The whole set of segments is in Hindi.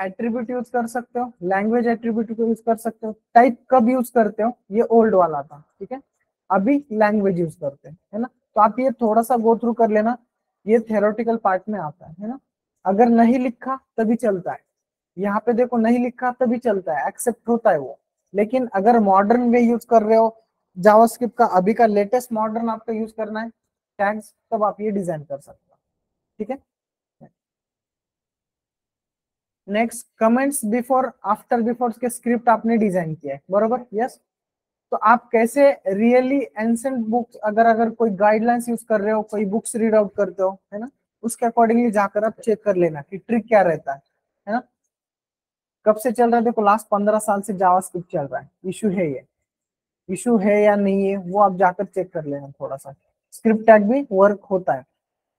एट्रीब्यूट यूज कर सकते हो, लैंग्वेज एट्रीब्यूट को यूज कर सकते हो। टाइप कब यूज करते हो, ये ओल्ड वाला था, ठीक है, अभी लैंग्वेज यूज करते हैं, है ना। तो आप ये थोड़ा सा गो थ्रू कर लेना, ये थ्योरेटिकल पार्ट में आता है ना। अगर नहीं लिखा तभी चलता है, यहाँ पे देखो नहीं लिखा तभी चलता है, एक्सेप्ट होता है वो। लेकिन अगर मॉडर्न वे यूज कर रहे हो, जावास्क्रिप्ट का अभी का लेटेस्ट मॉडर्न आपका यूज करना है टैग्स, तब आप ये डिजाइन कर सकते हो, ठीक है। Next, comments before after before के स्क्रिप्ट आपने डिजाइन किया है, बरोबर, यस। तो आप कैसे रियली एंसेंट बुक्स, अगर अगर कोई गाइडलाइंस यूज कर रहे हो, कोई बुक्स रीड आउट करते हो, है ना, उसके अकॉर्डिंगली जाकर आप चेक कर लेना कि ट्रिक क्या रहता है ना। कब से चल रहा है, देखो लास्ट 15 साल से जावास्क्रिप्ट चल रहा है, इशू है ये, इशू है या नहीं है वो आप जाकर चेक कर लेना थोड़ा सा। स्क्रिप्ट टैग भी वर्क होता है,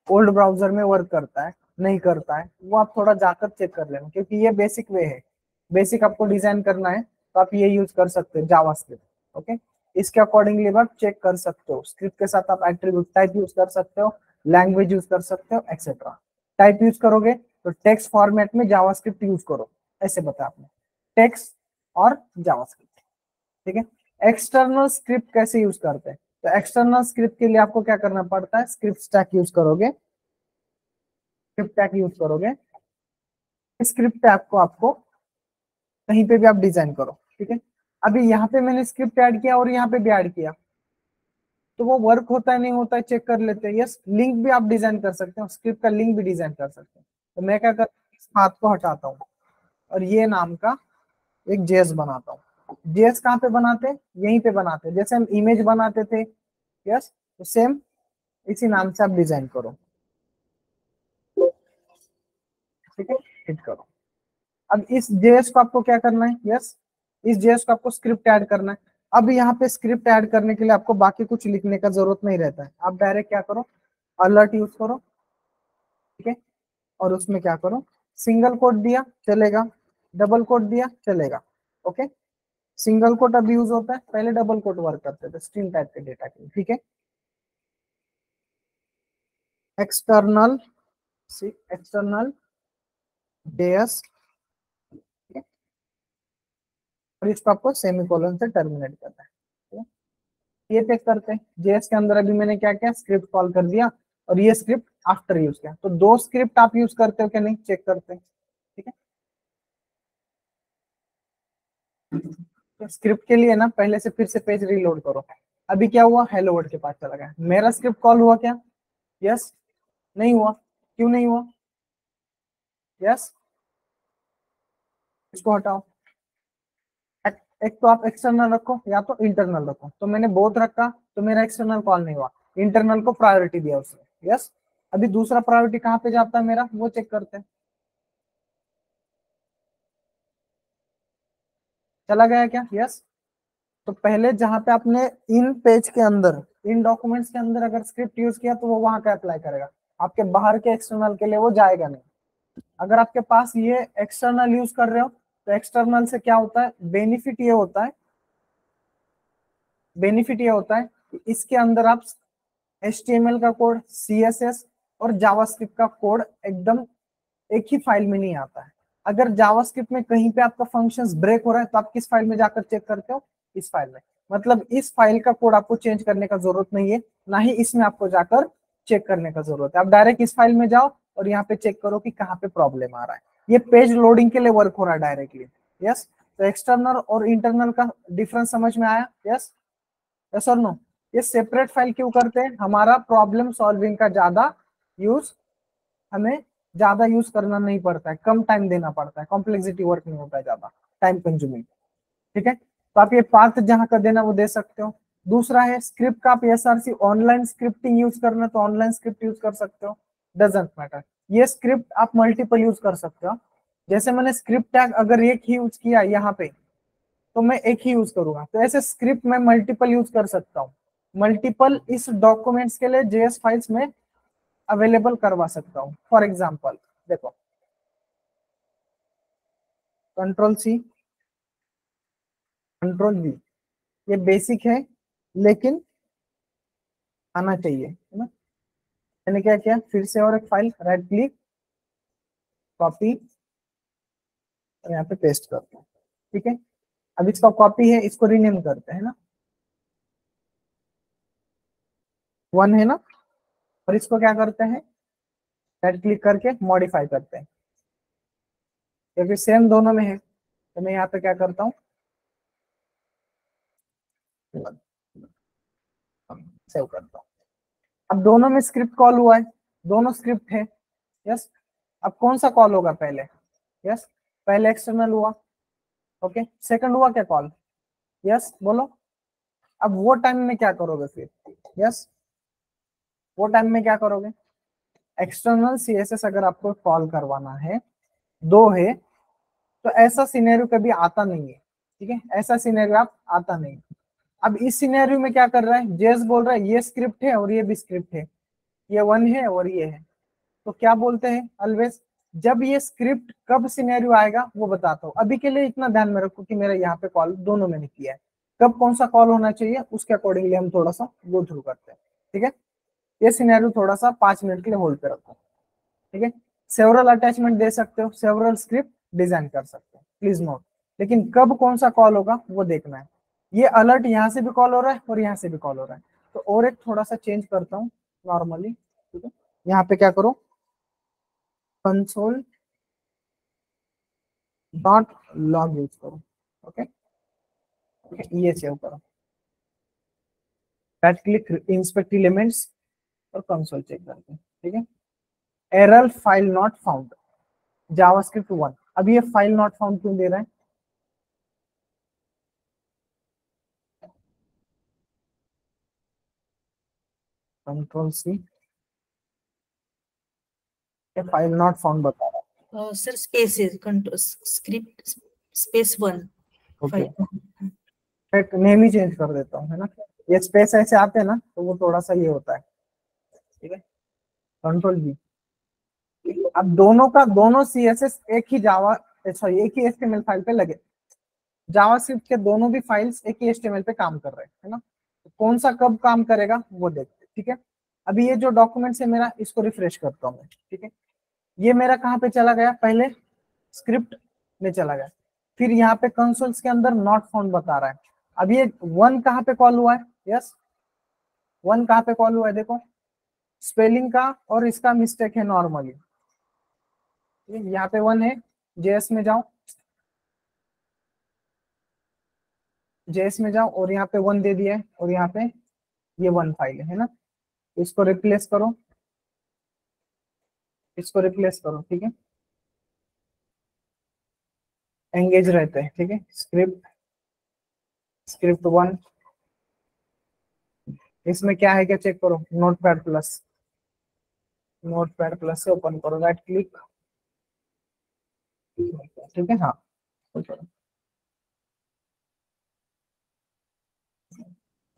ओल्ड ब्राउजर में वर्क करता है नहीं करता है, वो आप थोड़ा जाकर चेक कर लेना, क्योंकि ये बेसिक वे है, बेसिक आपको डिजाइन करना है तो आप ये यूज कर सकते हो जावास्क्रिप्ट, ओके। इसके अकॉर्डिंगली आप चेक कर सकते हो, स्क्रिप्ट के साथ आप एट्रीब्यूट टाइप यूज कर सकते हो, लैंग्वेज यूज कर सकते हो, एक्सेट्रा। टाइप यूज करोगे तो टेक्स्ट फॉर्मेट में जावास्क्रिप्ट यूज करो, ऐसे बताया आपने, टेक्स्ट और जावास्क्रिप्ट, ठीक है। एक्सटर्नल स्क्रिप्ट कैसे यूज करते हैं, तो एक्सटर्नल स्क्रिप्ट के लिए आपको क्या करना पड़ता है, स्क्रिप्ट स्टैक यूज करोगे, स्क्रिप्ट टैग यूज करोगे, स्क्रिप्ट टैग को आपको कहीं पे भी आप डिजाइन करो, ठीक है। अभी यहाँ पे मैंने स्क्रिप्ट ऐड किया और यहाँ पे भी ऐड किया, तो वो वर्क होता है नहीं होता है चेक कर लेते हैं, यस। लिंक भी आप डिजाइन कर सकते हो, स्क्रिप्ट का लिंक भी डिजाइन कर सकते हैं। तो मैं क्या करता हूँ, इस हाथ को हटाता हूँ और ये नाम का एक जेएस बनाता हूँ। जेएस कहाँ पे बनाते हैं, यहीं पे बनाते हैं, जैसे हम इमेज बनाते थे, यस, तो सेम इसी नाम से आप डिजाइन करो, ठीक है, हिट करो। अब इस जेएस को आपको क्या करना है, यस, इस जेएस को आपको स्क्रिप्ट ऐड करना है। अब यहाँ पे स्क्रिप्ट ऐड करने के लिए आपको बाकी कुछ लिखने का जरूरत नहीं रहता है, आप डायरेक्ट क्या करो, अलर्ट यूज करो, ठीक है, और उसमें क्या करो, सिंगल कोट दिया चलेगा, डबल कोट दिया चलेगा, ओके। सिंगल कोट अब यूज होता है, पहले डबल कोट वर्क करते थे स्ट्रिंग टाइप के डेटा के लिए, ठीक है। एक्सटर्नल, एक्सटर्नल जेएस, और इसको आपको सेमीकोलन से टर्मिनेट करना है। ये चेक करते हैं, जेएस के अंदर अभी मैंने क्या किया, स्क्रिप्ट कॉल कर दिया और ये स्क्रिप्ट आफ्टर यूज किया, तो दो स्क्रिप्ट आप यूज करते हो क्या नहीं, चेक करते हैं, ठीक है। तो स्क्रिप्ट के लिए ना पहले से फिर से पेज रीलोड करो। अभी क्या हुआ, हेलो वर्ल्ड के पास चला गया, मेरा स्क्रिप्ट कॉल हुआ क्या, यस, नहीं हुआ, क्यों नहीं हुआ, यस, इसको हटाओ। एक तो आप एक्सटर्नल रखो या तो इंटरनल रखो, तो मैंने बोथ रखा तो मेरा एक्सटर्नल कॉल नहीं हुआ, इंटरनल को प्रायोरिटी दिया उसने, यस। अभी दूसरा प्रायोरिटी कहाँ पे जाता है मेरा, वो चेक करते हैं, चला गया क्या, यस। तो पहले जहां पे आपने इन पेज के अंदर, इन डॉक्यूमेंट्स के अंदर अगर स्क्रिप्ट यूज किया तो वो वहां पे अप्लाई करेगा, आपके बाहर के एक्सटर्नल के लिए वो जाएगा नहीं। अगर आपके पास ये एक्सटर्नल यूज कर रहे हो तो एक्सटर्नल से क्या होता है, बेनिफिट ये होता है, बेनिफिट ये होता है कि इसके अंदर आप HTML का कोड, CSS और जावास्क्रिप्ट का कोड एकदम एक ही फाइल में नहीं आता है। अगर जावास्क्रिप्ट में कहीं पे आपका फंक्शंस ब्रेक हो रहा है तो आप किस फाइल में जाकर चेक करते हो, इस फाइल में। मतलब इस फाइल का कोड आपको चेंज करने का जरूरत नहीं है, ना ही इसमें आपको जाकर चेक करने का जरूरत है। आप डायरेक्ट इस फाइल में जाओ और यहाँ पे चेक करो कि कहाँ पे प्रॉब्लम आ रहा है। ये पेज लोडिंग के लिए वर्क हो रहा है डायरेक्टली, यस। तो एक्सटर्नल और इंटरनल का डिफरेंस समझ में आया, यस, यस और नो। ये सेपरेट फाइल क्यों करते हैं, हमारा प्रॉब्लम सॉल्विंग का ज्यादा यूज, हमें ज्यादा यूज करना नहीं पड़ता है, कम टाइम देना पड़ता है, कॉम्प्लेक्सिटी वर्क नहीं होता है ज्यादा, टाइम कंज्यूमिंग, ठीक है। तो आप ये पाथ जहां का देना वो दे सकते हो। दूसरा है स्क्रिप्ट का, आप SRC ऑनलाइन स्क्रिप्टिंग यूज करना तो ऑनलाइन स्क्रिप्ट यूज कर सकते हो, डजेंट मैटर। ये स्क्रिप्ट आप मल्टीपल यूज कर सकते हो, जैसे मैंने स्क्रिप्ट टैग अगर एक ही यूज किया यहाँ पे तो मैं एक ही यूज करूंगा, तो ऐसे स्क्रिप्ट मैं मल्टीपल यूज कर सकता हूँ। मल्टीपल इस डॉक्यूमेंट्स के लिए JS फाइल्स में अवेलेबल करवा सकता हूँ। फॉर एग्जाम्पल देखो, Ctrl+C, Ctrl+V, ये बेसिक है लेकिन आना चाहिए, है ना। मैंने क्या किया, फिर से और एक फाइल, राइट क्लिक, कॉपी, और यहाँ पे पेस्ट करते हैं, ठीक है। अब इसका कॉपी है, इसको रीनेम करते हैं ना, 1 है ना, और इसको क्या करते हैं, राइट क्लिक करके मॉडिफाई करते हैं, क्योंकि सेम दोनों में है। तो मैं यहाँ पे क्या करता हूँ, सेव करता हूँ। अब दोनों में स्क्रिप्ट कॉल हुआ है, दोनों स्क्रिप्ट है, यस। अब कौन सा कॉल होगा पहले, यस, पहले एक्सटर्नल हुआ, ओके, सेकंड हुआ क्या कॉल, यस, बोलो। अब वो टाइम में क्या करोगे फिर, यस, वो टाइम में क्या करोगे, एक्सटर्नल सीएसएस अगर आपको कॉल करवाना है, दो है, तो ऐसा सिनेरियो कभी आता नहीं है, ठीक है, ऐसा सिनेरियो आप आता नहीं। अब इस सिनेरियो में क्या कर रहा है, जेएस बोल रहा है ये स्क्रिप्ट है और ये भी स्क्रिप्ट है, ये 1 है और ये है, तो क्या बोलते हैं ऑलवेज, जब ये स्क्रिप्ट कब सिनेरियो आएगा वो बताता हूँ। अभी के लिए इतना ध्यान में रखो कि मेरा यहाँ पे कॉल दोनों मैंने किया है, कब कौन सा कॉल होना चाहिए उसके अकॉर्डिंगली हम थोड़ा सा गो थ्रू करते हैं, ठीक है। ये सिनेरियो थोड़ा सा 5 मिनट के लिए होल्ड पे रखो, ठीक है। सेवरल अटैचमेंट दे सकते हो, सेवरल स्क्रिप्ट डिजाइन कर सकते हो, प्लीज नोट, लेकिन कब कौन सा कॉल होगा वो देखना है। ये अलर्ट यहाँ से भी कॉल हो रहा है और यहाँ से भी कॉल हो रहा है, तो और एक थोड़ा सा चेंज करता हूँ नॉर्मली, ठीक है। यहाँ पे क्या करो, कंसोल डॉट लॉग यूज करो, ओके, ये सेव करो, राइट क्लिक, इंस्पेक्ट एलिमेंट्स और कंसोल चेक करते हैं, ठीक है। Error file not found, JavaScript 1, अब ये फाइल नॉट फाउंड क्यों दे रहा है, control C, file not found बता रहा है, sir space script space 1 okay. File. मैं नेम ही चेंज कर देता हूँ, है ना, ये स्पेस ऐसे आते हैं ना तो वो थोड़ा सा ये होता है, ठीक है, कंट्रोल बी। अब दोनों का दोनों सीएसएस एक ही जावा, सॉरी एक ही एचटीएमएल फाइल पे लगे, जावास्क्रिप्ट के दोनों भी फाइल्स एक ही एचटीएमएल पे काम कर रहे हैं, है ना, तो कौन सा कब काम करेगा वो देखते हैं, ठीक है। अभी ये जो डॉक्यूमेंट है मेरा, इसको रिफ्रेश करता हूँ मैं, ठीक है। ये मेरा कहाँ पे चला गया, पहले स्क्रिप्ट में चला गया, फिर यहाँ पे कंसोल्स के अंदर नॉट फाउंड बता रहा है। अब ये 1 कहाँ पे कॉल हुआ है, यस, 1 कहाँ पे कॉल हुआ है, देखो स्पेलिंग का और इसका मिस्टेक है नॉर्मली, यहाँ पे 1 है, जेएस में जाओ, जेएस में जाओ और यहाँ पे 1 दे दिया है और यहाँ पे ये 1 फाइल है ना, इसको रिप्लेस करो, इसको रिप्लेस करो, ठीक है, एंगेज रहते हैं, ठीक है। स्क्रिप्ट, स्क्रिप्ट 1, इसमें क्या है क्या चेक करो, नोटपैड प्लस, नोटपैड प्लस से ओपन करो, राइट क्लिक, ठीक है, हाँ,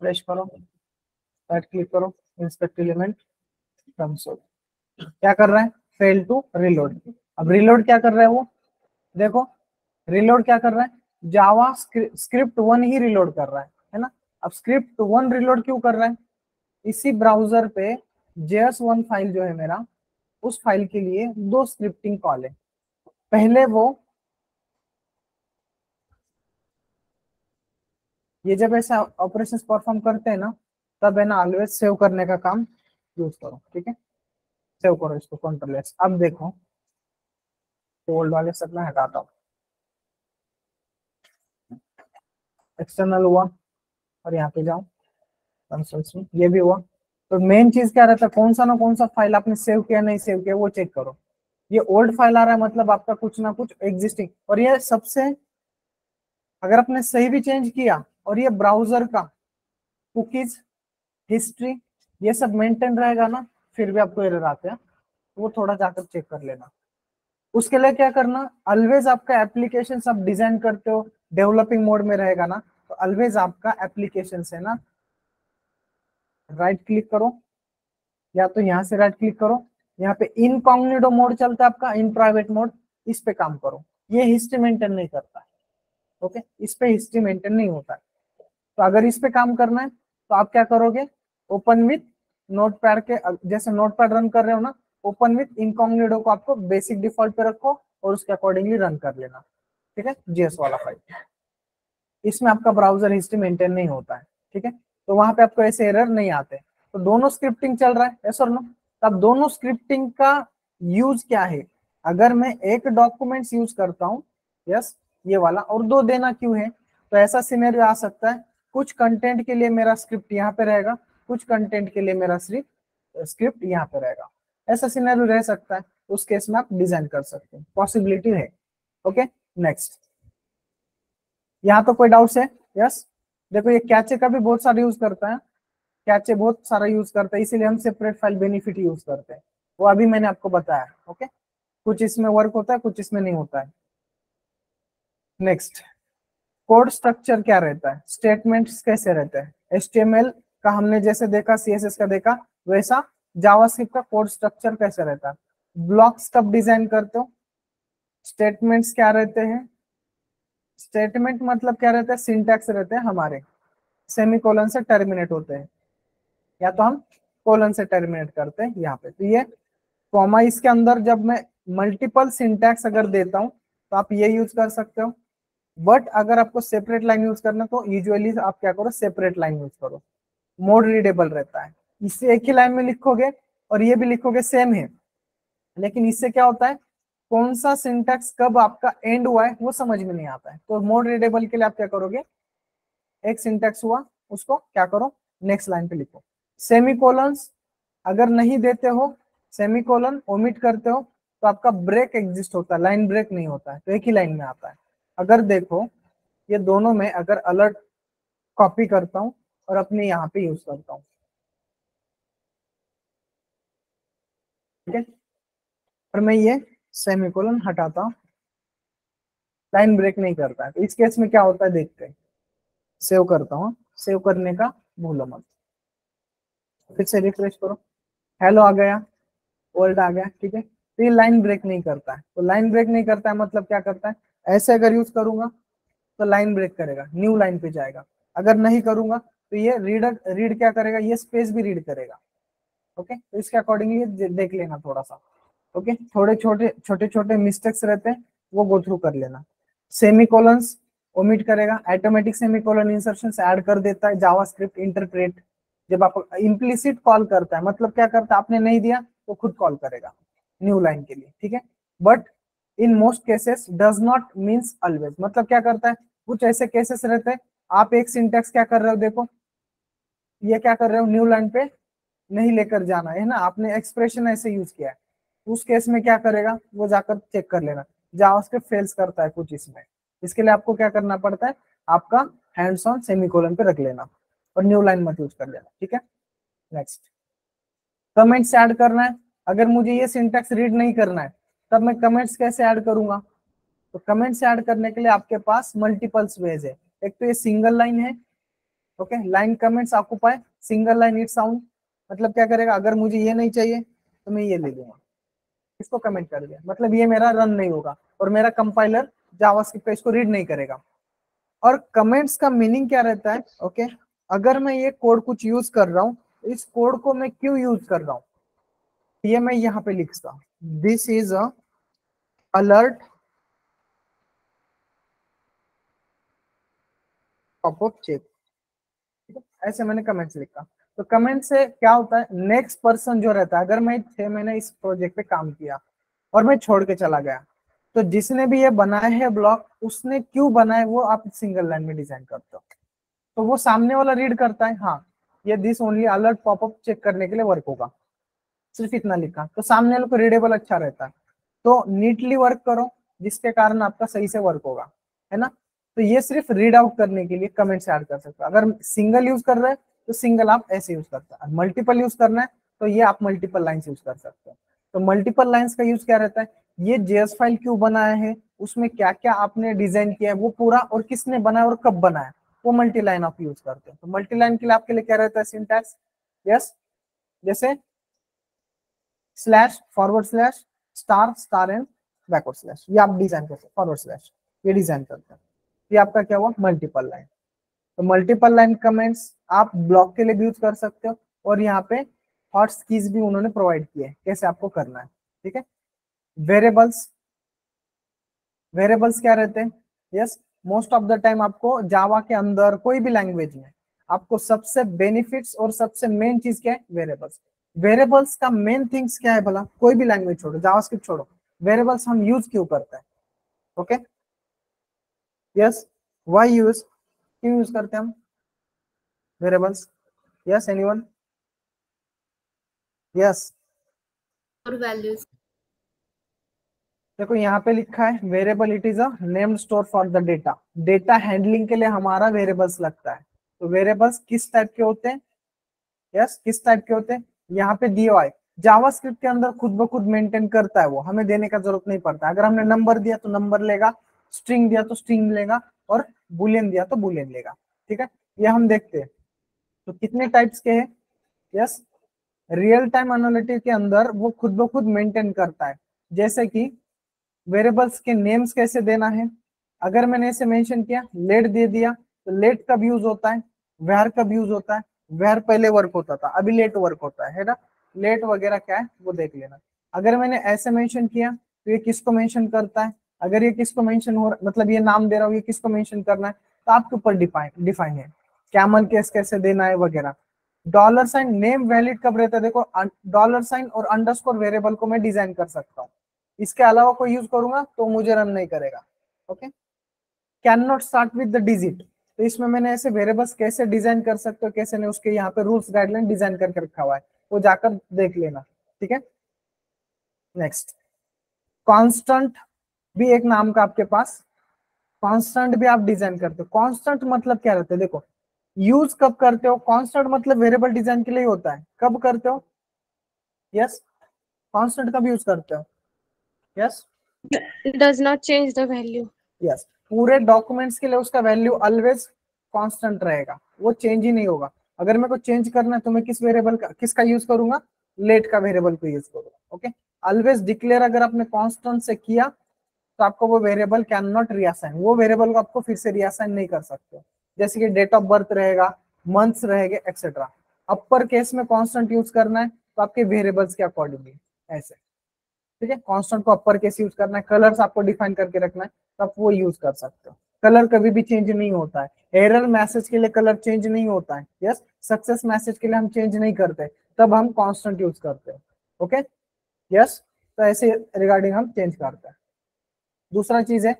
फ्रेश करो, राइट क्लिक करो, इंस्पेक्ट एलिमेंट, कंसोल, क्या कर रहा है, फेल टू रिलोड। अब रिलोड क्या कर रहा है वो, देखो रिलोड क्या कर रहा है, जावा स्क्रिप्ट 1 ही रिलोड कर रहा है ना। अब स्क्रिप्ट 1 रिलोड क्यों कर रहा है, इसी ब्राउजर पे JS1 फाइल जो है मेरा, उस फाइल के लिए 2 स्क्रिप्टिंग कॉल है, पहले वो ये जब ऐसा ऑपरेशन परफॉर्म करते हैं ना, तब है ना ऑलवेज सेव करने का काम यूज करो, ठीक है, सेव करो इसको, कंट्रोल एस। अब देखो ओल्ड वाले सब मैं हटाता हूँ, एक्सटर्नल हुआ और यहाँ पे जाओ कंसोल में, ये भी हुआ। तो मेन चीज क्या रहता है, कौन सा ना कौन सा फाइल आपने सेव किया नहीं सेव किया वो चेक करो। ये ओल्ड फाइल आ रहा है मतलब आपका कुछ ना कुछ एग्जिस्टिंग, और ये सबसे, अगर आपने सही भी चेंज किया और ये ब्राउजर का कुकीज हिस्ट्री ये सब मेंटेन रहेगा ना, फिर भी आपको एरर आते हैं, वो थोड़ा जाकर चेक कर लेना। उसके लिए क्या करना, ऑलवेज आपका एप्लीकेशन आप डिजाइन करते हो डेवलपिंग मोड में रहेगा ना, तो ऑलवेज आपका एप्लीकेशन है ना, राइट क्लिक करो, या तो यहाँ से राइट क्लिक करो, यहाँ पे इनकॉग्निटो मोड चलता है आपका, इन प्राइवेट मोड, इस पे काम करो, ये हिस्ट्री मेंटेन नहीं करता है, ओके, इस पे हिस्ट्री मेंटेन नहीं होता है। तो अगर इस पे काम करना है तो आप क्या करोगे, ओपन विथ नोटपैड के, जैसे नोटपैड रन कर रहे हो ना, ओपन विथ इनकॉग्निटो को आपको बेसिक डिफॉल्ट पे रखो और उसके अकॉर्डिंगली रन कर लेना। ठीक है, जेएस वाला फाइल। इसमें आपका ब्राउजर हिस्ट्री मेंटेन नहीं होता है, ठीक है, तो वहां पे आपको ऐसे एरर नहीं आते। तो दोनों स्क्रिप्टिंग चल रहा है, यस और नो। अब दोनों स्क्रिप्टिंग का यूज क्या है? अगर मैं एक डॉक्यूमेंट्स यूज करता हूँ, यस, ये वाला, और दो देना क्यों है, तो ऐसा सिनेरियो आ सकता है, कुछ कंटेंट के लिए मेरा स्क्रिप्ट यहाँ पे रहेगा, कुछ कंटेंट के लिए मेरा सिर्फ स्क्रिप्ट यहाँ पे रहेगा, ऐसा सिनेरियो रह सकता है। उस केस में आप डिजाइन कर सकते हैं, पॉसिबिलिटी है। ओके, नेक्स्ट, यहाँ तो कोई डाउट्स है? यस, देखो ये कैचे का भी बहुत सारा यूज करता है, कैचे बहुत सारा यूज करता है, इसीलिए हम सेपरेट फाइल बेनिफिट यूज करते हैं, वो अभी मैंने आपको बताया। ओके, कुछ इसमें वर्क होता है, कुछ इसमें नहीं होता है। नेक्स्ट, कोड स्ट्रक्चर क्या रहता है, स्टेटमेंट्स कैसे रहते हैं? HTML का हमने जैसे देखा, CSS का देखा, वैसा जावास्क्रिप्ट का कोड स्ट्रक्चर कैसे रहता है? ब्लॉक्स कब डिजाइन करते हो? स्टेटमेंट्स क्या रहते हैं? स्टेटमेंट मतलब क्या रहता है? सिंटैक्स रहते हैं हमारे, सेमीकोलन से टर्मिनेट होते हैं, या तो हम कोलन से टर्मिनेट करते हैं यहाँ पे। तो ये कॉमा, इसके अंदर जब मैं मल्टीपल सिंटैक्स अगर देता हूँ तो आप ये यूज कर सकते हो, बट अगर आपको सेपरेट लाइन यूज करना तो यूजुअली आप क्या करो, सेपरेट लाइन यूज करो, मोड रीडेबल रहता है। इससे एक ही लाइन में लिखोगे और ये भी लिखोगे सेम है, लेकिन इससे क्या होता है, कौन सा सिंटैक्स कब आपका एंड हुआ है वो समझ में नहीं आता है। तो मोड रीडेबल के लिए आप क्या करोगे, एक सिंटैक्स हुआ उसको क्या करो, नेक्स्ट लाइन पे लिखो। सेमीकोलंस अगर नहीं देते हो, सेमीकोलन ओमिट करते हो, तो आपका ब्रेक एग्जिस्ट होता है, लाइन ब्रेक नहीं होता है, तो एक ही लाइन में आता है। अगर देखो ये दोनों में अगर अलर्ट कॉपी करता हूं और अपने यहाँ पे यूज करता हूँ, ठीक है, और मैं ये सेमीकोलन हटाता हूँ, लाइन ब्रेक नहीं करता है, तो इस केस में क्या होता है देखते हैं। सेव करता हूँ, सेव करने का भूलो मत, फिर से रिफ्रेश करो, हेलो आ गया, वर्ड आ गया, ठीक है। तो ये लाइन ब्रेक नहीं करता है, तो लाइन ब्रेक नहीं करता है मतलब क्या करता है, ऐसे अगर यूज करूंगा तो लाइन ब्रेक करेगा, न्यू लाइन पे जाएगा, अगर नहीं करूंगा तो ये रीड क्या करेगा, ये स्पेस भी रीड करेगा। ओके, तो इसके अकॉर्डिंगली देख लेना थोड़ा सा। ओके, थोड़े छोटे छोटे मिस्टेक्स रहते हैं, वो गो थ्रू कर लेना। सेमीकोलंस ओमिट करेगा, ऑटोमेटिक सेमीकोलन इंसर्शन ऐड कर देता है जावास्क्रिप्ट इंटरप्रेट। जब आप इम्प्लिसिट कॉल करता है, मतलब क्या करता है, आपने नहीं दिया तो खुद कॉल करेगा न्यू लाइन के लिए, ठीक है। But in most cases does not means always, मतलब क्या करता है, कुछ ऐसे केसेस रहते हैं, आप एक सिंटेक्स क्या कर रहे हो, देखो ये क्या कर रहे हो, न्यू लाइन पे नहीं लेकर जाना है ना, आपने एक्सप्रेशन ऐसे यूज किया है, उस केस में क्या करेगा, वो जाकर चेक कर लेना, जावास्क्रिप्ट फेल्स करता है कुछ इसमें। इसके लिए आपको क्या करना पड़ता है, आपका हैंड्स ऑन सेमीकोलन पे रख लेना और न्यू लाइन मत यूज कर लेना, ठीक है। नेक्स्ट, कमेंट्स ऐड करना है, अगर मुझे ये सिंटैक्स रीड नहीं करना है तब मैं कमेंट्स कैसे ऐड करूंगा? तो कमेंट्स ऐड करने के लिए आपके पास मल्टीपल्स वेज है। एक तो ये सिंगल लाइन है, okay, line comments occupy single line it sound, मतलब क्या करेगा, अगर मुझे ये नहीं चाहिए तो मैं ये ले लूंगा, इसको कमेंट कर दिया, मतलब ये मेरा रन नहीं होगा और मेरा कंपाइलर जावास्क्रिप्ट पे इसको रीड नहीं करेगा। और कमेंट्स का मीनिंग क्या रहता है, ओके, अगर मैं ये कोड कुछ यूज कर रहा हूँ, इस कोड को मैं क्यों यूज कर रहा हूँ, ये मैं यहाँ पे लिखता हूँ, this is a alert popup check, ऐसे मैंने कमेंट्स लिखा। तो कमेंट से क्या होता है, नेक्स्ट पर्सन जो रहता है, अगर मैं 6 महीने इस प्रोजेक्ट पे काम किया और मैं छोड़ के चला गया, तो जिसने भी ये बनाया है ब्लॉक, उसने क्यों बनाया वो आप सिंगल लाइन में डिजाइन करते हो, तो वो सामने वाला रीड करता है, हाँ ये this only alert popup check करने के लिए वर्क होगा, सिर्फ इतना लिखा, तो सामने वाले को रीडेबल अच्छा रहता है। तो नीटली वर्क करो जिसके कारण आपका सही से वर्क होगा, है ना। तो ये सिर्फ रीड आउट करने के लिए कमेंट्स ऐड कर सकते हो। अगर सिंगल यूज कर रहे हैं तो सिंगल आप ऐसे यूज करते हैं, मल्टीपल यूज करना है तो ये आप मल्टीपल लाइन्स यूज कर सकते हो। तो मल्टीपल लाइन्स का यूज क्या रहता है, ये जेएस फाइल क्यों बनाया है, उसमें क्या क्या आपने डिजाइन किया है वो पूरा, और किसने बनाया और कब बनाया, वो मल्टी लाइन आप यूज करते हो। तो मल्टी लाइन के लिए आपके लिए क्या रहता है सिंटैक्स, यस, जैसे slash forward slash star star and backward slash, ये आप डिजाइन करते हैं, फॉरवर्ड स्लैश ये डिजाइन करते हैं, ये आपका क्या हुआ, मल्टीपल लाइन। तो मल्टीपल लाइन कमेंट्स आप ब्लॉक के लिए भी यूज कर सकते हो, और यहाँ पे हॉट्स कीज भी उन्होंने प्रोवाइड किए हैं कैसे आपको करना है, ठीक है। वेरिएबल्स, वेरिएबल्स क्या रहते हैं, yes, most of the time आपको जावा के अंदर कोई भी लैंग्वेज में आपको सबसे बेनिफिट्स और सबसे मेन चीज क्या है, वेरिएबल्स। वेरिएबल्स का मेन थिंग्स क्या है भला, कोई भी लैंग्वेज छोड़ो, जावास्क्रिप्ट छोड़ो, वेरिएबल्स हम यूज क्यों करते हैं? ओके, यस, व्हाई यूज, क्यों यूज करते हैं हम वेरिएबल्स? Yes, anyone? यस, और वैल्यूज। देखो यहाँ पे लिखा है variable it is a named store for the data. Data handling के लिए हमारा वेरिएबल्स लगता है। तो वेरिएबल्स किस टाइप के होते हैं? यस, किस टाइप के होते हैं? यहाँ पे दिया हुआ है, जावास्क्रिप्ट के अंदर खुद ब खुद मेंटेन करता है वो, हमें देने का जरूरत नहीं पड़ता। अगर हमने नंबर दिया तो नंबर लेगा, स्ट्रिंग दिया तो स्ट्रिंग लेगा, और बुलियन दिया तो बुलियन लेगा। ठीक है, ये हम देखते हैं। तो कितने टाइप्स के हैं? यस, रियल टाइम एनालिटिक्स के अंदर वो खुद ब खुद मेंटेन करता है। जैसे कि वेरिएबल्स के नेम्स कैसे देना है, अगर मैंने ऐसे मेंशन किया, लेट दे दिया, तो लेट कब यूज होता है, वेर कब यूज होता है। वेर पहले वर्क होता था, अभी लेट वर्क होता है ना। लेट वगैरह क्या है वो देख लेना। अगर मैंने ऐसे मेंशन किया तो ये किसको मेंशन करता है, अगर ये किसको मेंशन हो मतलब ये नाम दे रहा हूँ, ये किसको मेंशन करना है, तो आपके ऊपर डिफाइन है। कैमल केस कैसे देना है वगैरह। डॉलर साइन नेम वैलिड कब रहता है, देखो डॉलर साइन और अंडरस्कोर वेरिएबल को मैं डिजाइन कर सकता हूँ, इसके अलावा कोई यूज करूंगा तो मुझे रन नहीं करेगा। Okay, can not start with the digit, तो इसमें मैंने ऐसे वेरिएबल्स कैसे डिजाइन कर सकते हो, कैसे नहीं, उसके यहाँ पे रूल्स गाइडलाइन डिजाइन करके रखा हुआ है, वो जाकर देख लेना। ठीक है, नेक्स्ट, कांस्टेंट भी एक नाम का आपके पास, कांस्टेंट भी आप डिजाइन करते हो। कांस्टेंट मतलब क्या रहता है, देखो यूज कब करते हो, कांस्टेंट मतलब वेरिएबल डिजाइन के लिए होता है, कब करते हो? यस, कांस्टेंट कब यूज करते हो? Yes, does not change the value. Yes, पूरे डॉक्यूमेंट्स के लिए उसका वैल्यू ऑलवेज कांस्टेंट रहेगा, वो चेंज ही नहीं होगा। अगर मेरे को चेंज करना है तो मैं किस वेरिएबल का, किसका यूज करूंगा, लेट का वेरिएबल को यूज करूंगा। ओके, ऑलवेज डिक्लेयर अगर आपने कांस्टेंट से किया तो आपको वो वेरिएबल कैन नॉट रीअसाइन, वो वेरिएबल को आपको फिर से रीअसाइन नहीं कर सकते। जैसे कि डेट ऑफ बर्थ रहेगा, मंथ्स रहेंगे, एक्सेट्रा। अपर केस में कांस्टेंट यूज करना है तो आपके वेरिएबल्स के अकॉर्डिंगली ऐसे। ठीक है, कांस्टेंट को अपर केस यूज करना है, कलर्स आपको डिफाइन करके रखना है, तो आप वो यूज कर सकते हो। कलर कभी भी चेंज नहीं होता है, एरर मैसेज के लिए कलर चेंज नहीं होता है। यस, सक्सेस मैसेज के लिए हम चेंज नहीं करते, तब हम कांस्टेंट यूज करते हैं। ओके, यस, तो ऐसे रिगार्डिंग हम चेंज करते हैं। दूसरा चीज है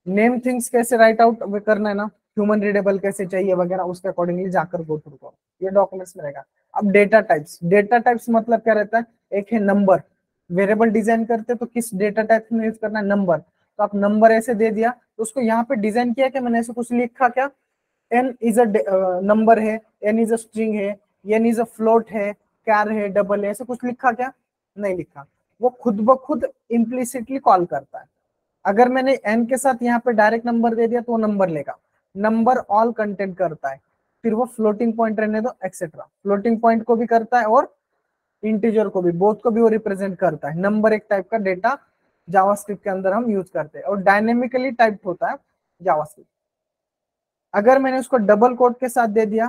नेम थिंग्स कैसे राइट आउट करना है ना, ह्यूमन रीडेबल कैसे चाहिए वगैरह, उसके अकॉर्डिंगली जाकर गो थ्रू करो, ये डॉक्यूमेंट्स में रहेगा। अब डेटा टाइप्स, डेटा टाइप्स मतलब क्या रहता है, एक है नंबर, वेरिएबल डिजाइन करते तो किस डेटा टाइप में यूज करना है, नंबर। तो आप नंबर ऐसे दे दिया तो उसको यहाँ पे डिजाइन किया क्या मैंने, ऐसे कुछ लिखा क्या, एन इज अ नंबर है, एन इज अ स्ट्रिंग है, एन इज अ फ्लोट है, कैर है, डबल है, ऐसे कुछ लिखा क्या, नहीं लिखा। वो खुद ब खुद इम्प्लिसिटली कॉल करता है। अगर मैंने एन के साथ यहाँ पे डायरेक्ट नंबर दे दिया तो वो नंबर लेगा। नंबर ऑल कंटेंट करता है, फिर वो फ्लोटिंग पॉइंट रहने दो एक्सेट्रा, फ्लोटिंग पॉइंट को भी करता है और इंटीजर को भी, बोथ को भी वो रिप्रेजेंट करता है। नंबर एक टाइप का डेटा जावास्क्रिप्ट के अंदर हम यूज करते हैं, और डायनेमिकली टाइप्ड होता है जावास्क्रिप्ट। अगर मैंने उसको डबल कोट के साथ दे दिया,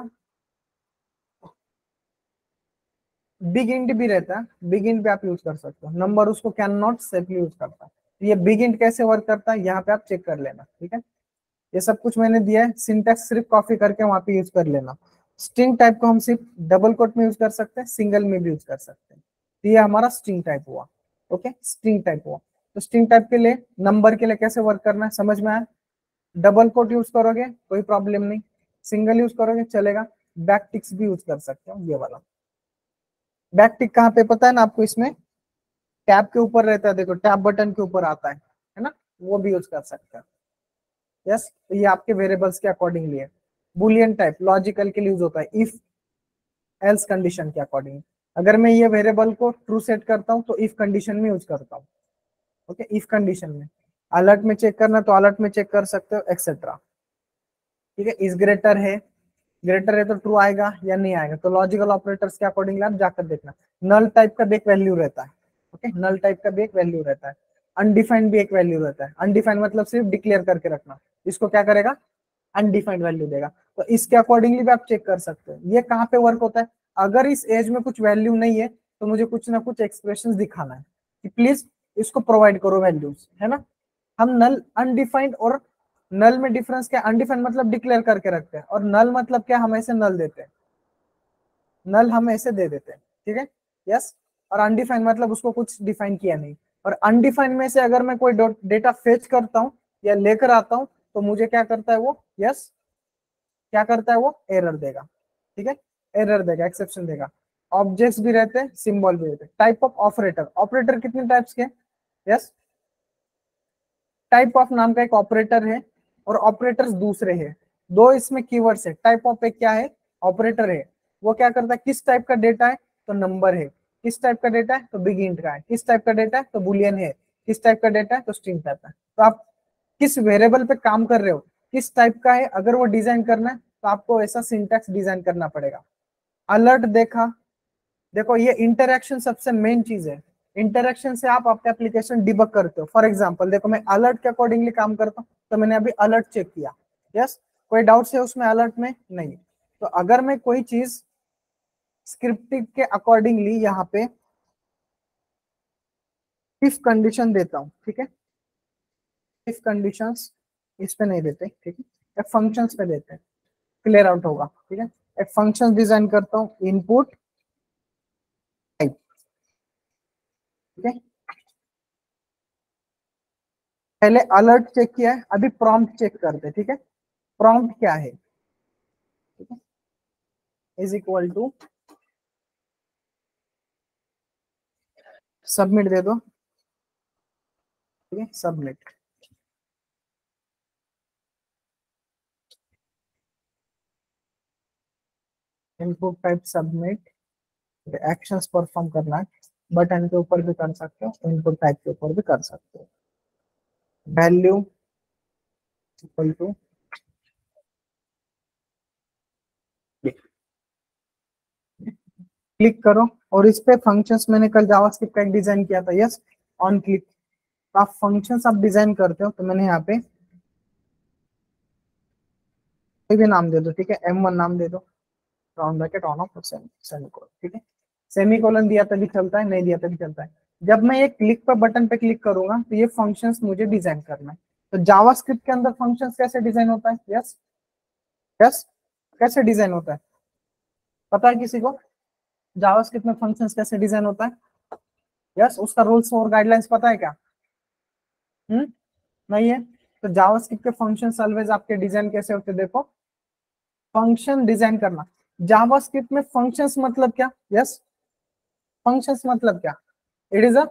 बिग इंट भी रहता है, बिग इंट पे आप यूज कर सकते हो, नंबर उसको कैन नॉट सेफली यूज करता है। ये बिग इंट कैसे वर्क करता है यहाँ पे आप चेक कर लेना। ठीक है, ये सब कुछ मैंने दिया है, सिंटैक्स सिर्फ कॉपी करके वहां पे यूज कर लेना। स्ट्रिंग टाइप को हम सिर्फ डबल कोट में यूज कर सकते हैं, सिंगल में भी यूज कर सकते हैं। तो ये हमारा स्ट्रिंग टाइप हुआ। ओके, स्ट्रिंग टाइप हुआ। तो स्ट्रिंग टाइप के लिए, नंबर के लिए कैसे वर्क करना है समझ में आया। डबल कोट यूज करोगे कोई प्रॉब्लम नहीं, सिंगल यूज करोगे चलेगा, बैक टिक्स भी यूज कर सकते हो। ये वाला बैक टिक कहाँ पे पता है ना आपको, इसमें टैब के ऊपर रहता है, देखो टैब बटन के ऊपर आता है ना, वो भी यूज कर सकते हैं। यस, तो ये आपके वेरिएबल्स के अकॉर्डिंगली है। बुलियन टाइप लॉजिकल के लिए यूज होता है, इफ एल्स कंडीशन के अकॉर्डिंग। अगर मैं ये वेरिएबल को ट्रू सेट करता हूँ तो इफ कंडीशन में यूज करता हूँ। ओके, इफ कंडीशन में। अलर्ट में चेक करना तो अलर्ट में चेक कर सकते हो एक्सेट्रा। ठीक है, इस ग्रेटर है तो ट्रू आएगा या नहीं आएगा, तो लॉजिकल ऑपरेटर्स के अकॉर्डिंगली आप जाकर देखना। नल टाइप का भी एक वैल्यू रहता है। ओके, नल टाइप का भी एक वैल्यू रहता है। अनडिफाइंड भी एक वैल्यू रहता है। अनडिफाइंड मतलब सिर्फ डिक्लेयर करके रखना, इसको क्या करेगा, अनडिफाइंड वैल्यू देगा। तो इसके अकॉर्डिंगली भी आप चेक कर सकते हो। ये कहाँ पे वर्क होता है, अगर इस एज में कुछ वैल्यू नहीं है तो मुझे कुछ ना कुछ एक्सप्रेशन दिखाना है कि प्लीज इसको प्रोवाइड करो वैल्यूज, है ना। हम नल, अनडिफाइंड और नल में डिफरेंस क्या, अनडिफाइंड मतलब डिक्लेयर करके रखते हैं, और नल मतलब क्या, हम ऐसे नल देते हैं, नल हम ऐसे दे देते हैं, ठीक है, यस। और अनडिफाइंड मतलब उसको कुछ डिफाइन किया नहीं। और अनडिफाइंड में से अगर मैं कोई डेटा फेच करता हूँ या लेकर आता हूँ तो मुझे क्या करता है वो, यस, क्या करता है वो, एरर देगा, ठीक है, एरर देगा, एक्सेप्शन देगा। ऑब्जेक्ट्स भी रहते हैं, सिंबल भी रहते हैं। टाइप ऑफ ऑपरेटर, ऑपरेटर कितने टाइप्स के, यस, टाइप ऑफ नाम का एक ऑपरेटर है और ऑपरेटर्स दूसरे हैं, दो इसमें कीवर्ड्स है। टाइप ऑफ एक क्या है, ऑपरेटर है, वो क्या करता है, किस टाइप का डेटा है तो नंबर है, किस टाइप का डेटा है तो बिग इंट का है, किस टाइप का डेटा है तो बुलियन है, किस टाइप का डेटा है तो स्ट्रिंग टाइप का। तो आप किस वेरिएबल पे काम कर रहे हो, किस टाइप का है, अगर वो डिजाइन करना है तो आपको ऐसा सिंटैक्स डिजाइन करना पड़ेगा। अलर्ट देखा, देखो ये इंटरैक्शन सबसे मेन चीज है, इंटरैक्शन से आप आपका एप्लीकेशन डिबग करते हो। फॉर एग्जांपल देखो मैं अलर्ट के अकॉर्डिंगली काम करता हूँ, तो मैंने अभी अलर्ट चेक किया, यस, कोई डाउट्स है उसमें अलर्ट में, नहीं। तो अगर मैं कोई चीज स्क्रिप्टिंग के अकॉर्डिंगली यहाँ पे इफ कंडीशन देता हूँ, ठीक है, इफ कंडीशंस इस पे नहीं देते, ठीक है, फंक्शंस पे देते हैं, क्लियर आउट होगा, ठीक है। एक फंक्शन डिजाइन करता हूँ, इनपुट टाइप, ठीक है, पहले अलर्ट चेक किया है, अभी प्रॉम्प्ट चेक करते हैं, ठीक है। प्रॉम्प्ट क्या है, ठीक है, इज इक्वल टू सबमिट दे दो, ठीक है, submit. Input type submit, actions perform करना है, बटन के ऊपर भी कर सकते हो, इनपुट टाइप के ऊपर भी कर सकते हो। वैल्यू इक्वल टू, क्लिक करो, और इस पे फंक्शंस मैंने कल जावास्क्रिप्ट का एक डिजाइन किया था, यस, ऑन क्लिक। आप फंक्शंस आप डिजाइन करते हो तो मैंने यहाँ पे कोई भी नाम दे दो, ठीक है, M1 नाम दे दो, round bracket on of semicolon, ठीक है। सेमीकोलन दिया तभी चलता है, नहीं दिया तभी चलता है। जब मैं ये क्लिक पर बटन पे क्लिक करूंगा तो ये फंक्शंस मुझे डिजाइन करना है। तो जावास्क्रिप्ट के अंदर फंक्शंस कैसे डिजाइन होता है, यस, यस, कैसे डिजाइन होता है, पता है किसी को, जावास्क्रिप्ट में फंक्शंस कैसे डिजाइन होता है, यस, उसका रूल्स और गाइडलाइंस पता है क्या, नहीं है। तो जावास्क्रिप्ट के फंक्शंस ऑलवेज आपके डिजाइन कैसे होते हैं, देखो, फंक्शन डिजाइन करना। जावास्क्रिप्ट में फंक्शंस मतलब क्या, यस, फंक्शंस मतलब क्या, it is a,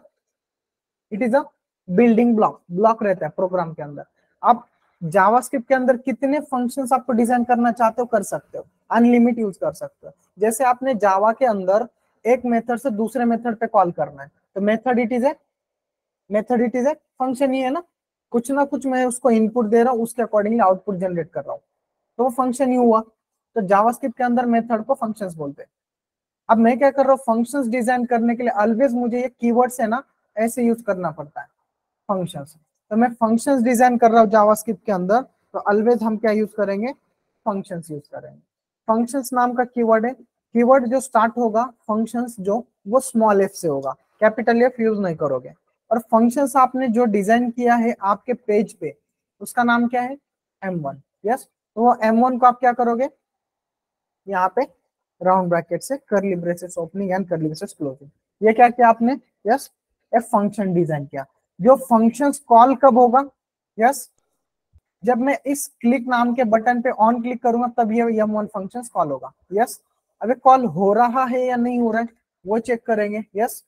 it is a building block, block रहता है प्रोग्राम के अंदर। आप जावास्क्रिप्ट के अंदर कितने फंक्शंस आपको डिजाइन करना चाहते हो कर सकते हो, अनलिमिट यूज कर सकते हो। जैसे आपने जावा के अंदर एक मेथड से दूसरे मेथड पे कॉल करना है, तो method it is a, method it is a function ही है ना कुछ मैं उसको इनपुट दे रहा हूँ, उसके अकॉर्डिंगली आउटपुट जनरेट कर रहा हूँ, तो वो फंक्शन ही हुआ। तो जावास्क्रिप्ट के अंदर मेथड को फंक्शंस बोलते हैं। अब मैं क्या कर रहा हूँ, फंक्शंस डिजाइन करने के लिए ऑलवेज मुझे ये कीवर्ड्स है ना ऐसे यूज करना पड़ता है, फंक्शंस। तो मैं फंक्शंस डिजाइन कर रहा हूँ जावास्क्रिप्ट के अंदर, तो ऑलवेज हम क्या यूज करेंगे, फंक्शंस यूज करेंगे। फंक्शंस नाम का कीवर्ड है, कीवर्ड जो स्टार्ट होगा फंक्शंस जो, वो स्मॉल एफ से होगा, कैपिटल एफ यूज नहीं करोगे। और फंक्शंस आपने जो डिजाइन किया है आपके पेज पे, उसका नाम क्या है, M1, यस। तो वो M1 को आप क्या करोगे, यहाँ पे राउंड ब्रैकेट से करली ब्रेसेस ओपनिंग एंड करली ब्रेसेस क्लोजिंग, ये क्या किया आपने, यस, एक फंक्शन डिजाइन किया। जो फंक्शंस कॉल कब होगा, यस, जब मैं इस क्लिक नाम के बटन पे ऑन क्लिक करूंगा तब ये M1 फंक्शंस कॉल होगा, यस। अभी कॉल हो रहा है या नहीं हो रहा है वो चेक करेंगे, यस।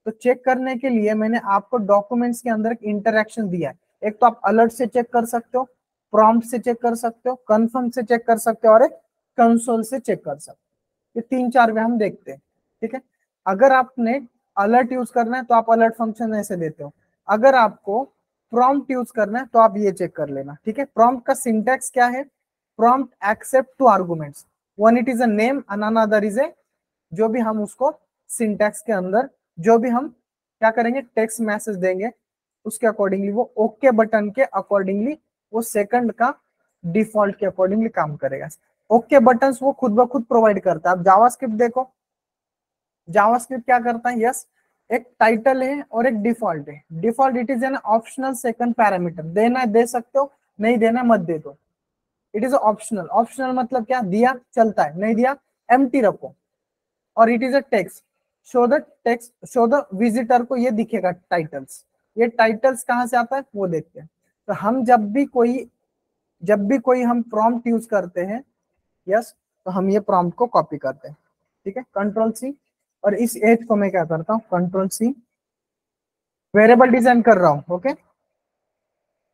तो चेक करने के लिए मैंने आपको डॉक्यूमेंट्स के अंदर एक इंटरेक्शन दिया है। एक तो आप अलर्ट से चेक कर सकते हो, प्रॉम्प्ट से चेक कर सकते हो, कन्फर्म से चेक कर सकते हो, और एक कंसोल से चेक कर सकते हो। ये 3-4 वे हम देखते हैं, ठीक है। अगर आपने अलर्ट यूज करना है तो आप अलर्ट फंक्शन ऐसे देते हो, अगर आपको प्रॉम्प्ट यूज करना है तो आप ये चेक कर लेना, ठीक है। प्रॉम्प्ट का सिंटैक्स क्या है, prompt accept two arguments, one it is a name and another is a, जो भी हम उसको सिंटैक्स के अंदर जो भी हम क्या करेंगे टेक्स्ट मैसेज देंगे उसके अकॉर्डिंगली वो ओके बटन के अकॉर्डिंगली वो सेकंड का डिफॉल्ट के अकॉर्डिंगली काम करेगा। ओके बटन्स वो खुद ब खुद प्रोवाइड करता है। अब जावास्क्रिप्ट देखो, जावास्क्रिप्ट क्या करता है, यस, एक टाइटल है और एक डिफॉल्ट है। Default it is an optional second parameter, देना दे सकते हो, नहीं देना मत दे दो। It is optional. ऑप्शनल मतलब क्या, दिया चलता है, नहीं दिया एम्प्टी रखो। और it is a text, show the text, show the visitor को ये दिखेगा टाइटल्स। ये टाइटल्स कहाँ से आता है वो देखते हैं। तो हम जब भी कोई हम प्रॉम्प्ट यूज करते हैं, यस, तो हम ये प्रॉम्प्ट को कॉपी करते हैं, ठीक है, कंट्रोल सी। और इस एज को मैं क्या करता हूँ, कंट्रोल सी, वेरिएबल डिजाइन कर रहा हूँ, ओके।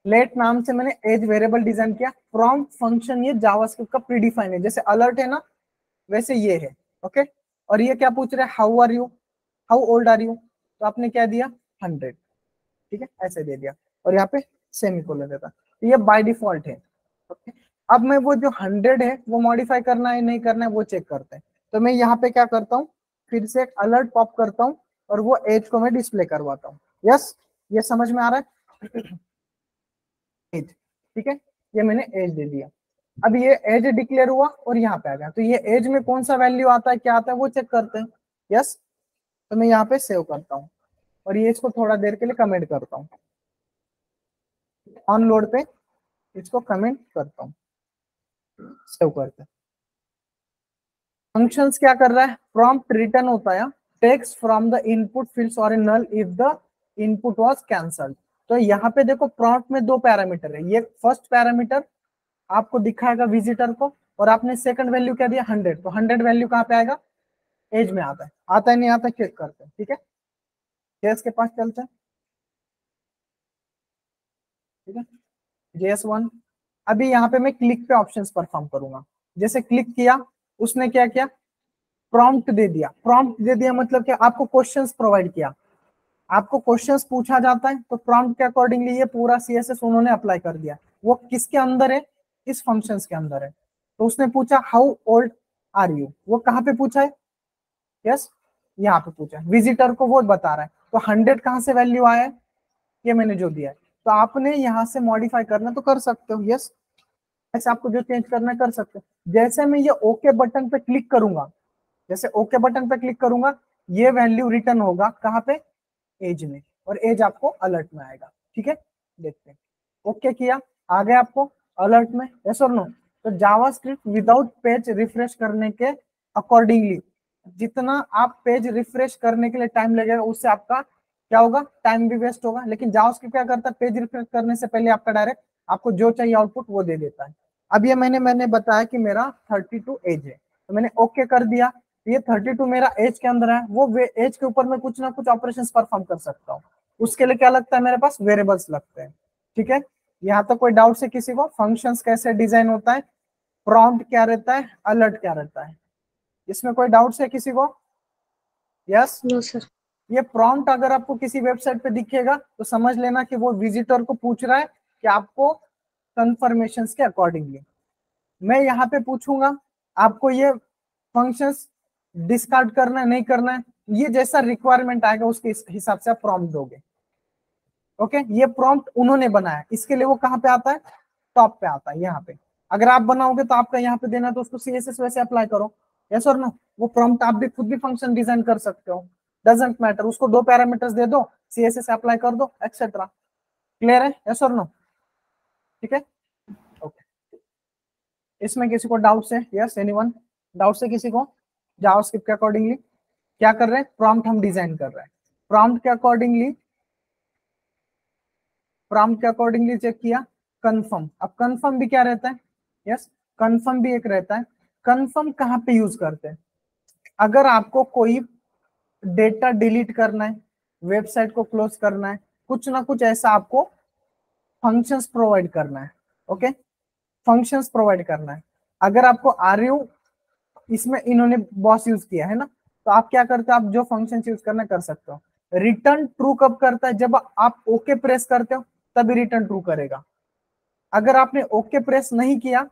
लेट नाम से मैंने एज वेरिएबल डिजाइन किया। प्रॉम्प्ट फंक्शन ये जावास्क्रिप्ट का प्रीडिफाइन है, जैसे अलर्ट है ना वैसे ये है, ओके। और ये क्या पूछ रहा है, how are you, how old are you, तो आपने क्या दिया 100, ठीक है, ऐसे दे दिया। और यहाँ पे सेमीकोलन देता, तो ये बाय डिफॉल्ट है, ओके। अब मैं वो जो 100 है वो मॉडिफाई करना है नहीं करना है वो चेक करते हैं। तो मैं यहाँ पे क्या करता हूँ, फिर से एक अलर्ट पॉप करता हूँ और वो एज को मैं डिस्प्ले करवाता हूँ। यस, ये समझ में आ रहा है। एज, ठीक है, ये मैंने एज दे दिया। अब ये एज डिक्लेयर हुआ और यहाँ पे आ गया, तो ये एज में कौन सा वैल्यू आता है क्या आता है वो चेक करते हैं। यस, तो मैं यहाँ पे सेव करता हूँ और ये इसको थोड़ा देर के लिए कमेंट करता हूँ, ऑन लोड पे इसको कमेंट करता हूँ, सेव करते हैं। फंक्शंस क्या कर रहा है, प्रॉम्प्ट रिटर्न होता है text from the input fields और null if the input was cancelled. तो यहाँ पे देखो प्रॉम्प्ट में दो पैरामीटर है, ये फर्स्ट पैरामीटर आपको दिखाएगा विजिटर को, और आपने सेकंड वैल्यू क्या दिया 100, तो 100 वैल्यू कहाँ पे आएगा, एज में आता है नहीं आता, चेक करते हैं, ठीक है। जेएस के पास चलते हैं, ठीक है, JS1। अभी यहाँ पे मैं क्लिक पे ऑप्शंस परफॉर्म करूंगा। जैसे क्लिक किया, उसने क्या किया, प्रॉम्प्ट दे दिया। प्रॉम्प्ट दे दिया मतलब क्या, आपको क्वेश्चंस प्रोवाइड किया, आपको क्वेश्चंस पूछा जाता है तो प्रॉम्प्ट के अकॉर्डिंगली ये पूरा CSS उन्होंने अप्लाई कर दिया। वो किसके अंदर है, इस फंक्शंस के अंदर है। तो उसने पूछा हाउ ओल्ड आर यू, वो कहाँ पे पूछा है, यस, यहाँ पे पूछा है, विजिटर को वो बता रहा है। तो 100 कहाँ से वैल्यू आया है, ये मैंने जो दिया है। तो आपने यहाँ से मॉडिफाई करना तो कर सकते हो, यस, ऐसे आपको जो चेंज करना है कर सकते हो। जैसे मैं ये ओके बटन पे क्लिक करूंगा, जैसे ओके बटन पे क्लिक करूंगा, ये वैल्यू रिटर्न होगा कहाँ पे, एज में, और एज आपको अलर्ट में आएगा, ठीक है। देखते हैं, ओके किया, आ गया आपको अलर्ट में, यस और नो। तो जावास्क्रिप्ट विदाउट पेज रिफ्रेश करने के अकॉर्डिंगली, जितना आप पेज रिफ्रेश करने के लिए टाइम लगेगा उससे आपका क्या होगा, टाइम भी वेस्ट होगा। लेकिन जावास्क्रिप्ट क्या करता है, पेज रिफ्रेश करने से पहले आपका डायरेक्ट आपको जो चाहिए आउटपुट वो दे देता है। अब ये मैंने बताया कि मेरा 32 एज है, तो मैंने ओके कर दिया। ये 32 मेरा एज के अंदर है, वो एज के ऊपर मैं कुछ ना कुछ ऑपरेशंस परफॉर्म कर सकता हूँ। उसके लिए क्या लगता है, मेरे पास वेरिएबल्स लगते हैं, ठीक है। यहाँ तक कोई डाउट है किसी को, फंक्शंस कैसे डिजाइन होता है, प्रॉम्प्ट क्या रहता है, अलर्ट क्या रहता है, इसमें कोई डाउट है किसी को, यस। No, sir. ये प्रॉम्प्ट अगर आपको किसी वेबसाइट पे दिखेगा तो समझ लेना कि वो विजिटर को पूछ रहा है कि आपको कंफर्मेशन के अकॉर्डिंगली। मैं यहाँ पे पूछूंगा आपको ये फंक्शंस डिस्कार्ड करना है नहीं करना है, ये जैसा रिक्वायरमेंट आएगा उसके हिसाब से आप प्रॉम्प्ट दोगे, ओके। ये प्रॉम्प्ट उन्होंने बनाया, इसके लिए वो कहाँ पे आता है, टॉप पे आता है यहाँ पे। अगर आप बनाओगे तो आपका यहाँ पे देना, तो उसको CSS वैसे अप्लाई करो, यस और नो। वो प्रॉम्प्ट आप भी खुद भी फंक्शन डिजाइन कर सकते हो, डजंट मैटर, उसको दो पैरामीटर्स दे दो, CSS अप्लाई कर दो, एक्सेट्रा। क्लियर है, यस और नो, ठीक है, ओके। इसमें किसी को डाउट्स है, यस, एनीवन, डाउट्स है किसी को। जावास्क्रिप्ट के अकॉर्डिंगली क्या कर रहे हैं, प्रॉम्प्ट हम डिजाइन कर रहे हैं, प्रॉम्प्ट के अकॉर्डिंगली, प्रॉम्प्ट के अकॉर्डिंगली चेक किया, कंफर्म। अब कंफर्म भी क्या रहता है, यस, कंफर्म भी एक रहता है। कंफर्म कहाँ पे यूज करते हैं, अगर आपको कोई डेटा डिलीट करना है, वेबसाइट को क्लोज करना है, कुछ ना कुछ ऐसा आपको फंक्शंस प्रोवाइड करना है, ओके, फंक्शंस प्रोवाइड करना है। अगर आपको आर यू, इसमें इन्होंने बॉस यूज किया है ना, तो आप क्या करते हो, आप जो फंक्शन यूज करना कर सकते हो। रिटर्न ट्रू कब करता है, जब आप ओके प्रेस करते हो तभी रिटर्न ट्रू करेगा। अगर आपने ओके प्रेस नहीं किया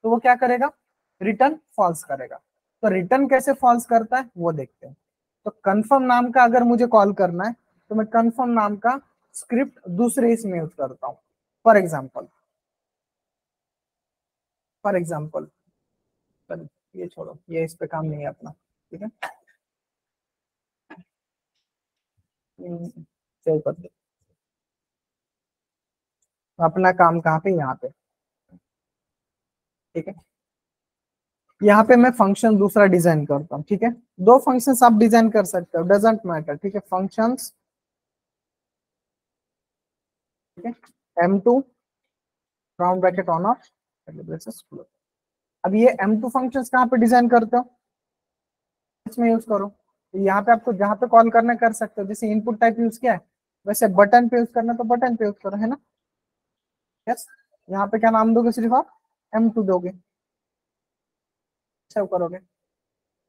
तो वो क्या करेगा, रिटर्न फॉल्स करेगा। तो रिटर्न कैसे फॉल्स करता है वो देखते हैं। तो कंफर्म नाम का अगर मुझे कॉल करना है तो मैं कंफर्म नाम का स्क्रिप्ट दूसरे इसमें यूज करता हूँ। फॉर एग्जाम्पल, ये छोड़ो, ये इस पे काम नहीं है अपना, ठीक है, सेव कर दो। अपना काम कहाँ पे, यहाँ पे, ठीक है। यहाँ पे मैं फंक्शन दूसरा डिजाइन करता हूँ, ठीक है। दो फंक्शंस आप डिजाइन कर सकते हो, डजेंट मैटर, ठीक है। फंक्शंस, ठीक है, M2 round bracket on off, अब ये M2 फंक्शंस कहाँ पे डिजाइन करते हो, इसमें यूज करो। तो यहाँ पे आपको जहाँ पे कॉल करना कर सकते हो, जैसे इनपुट टाइप यूज किया है वैसे बटन पे यूज करना तो बटन पे यूज करो, है ना। यस, यहाँ पे क्या नाम दोगे, सिर्फ आप M2 दोगे, सेव करोगे।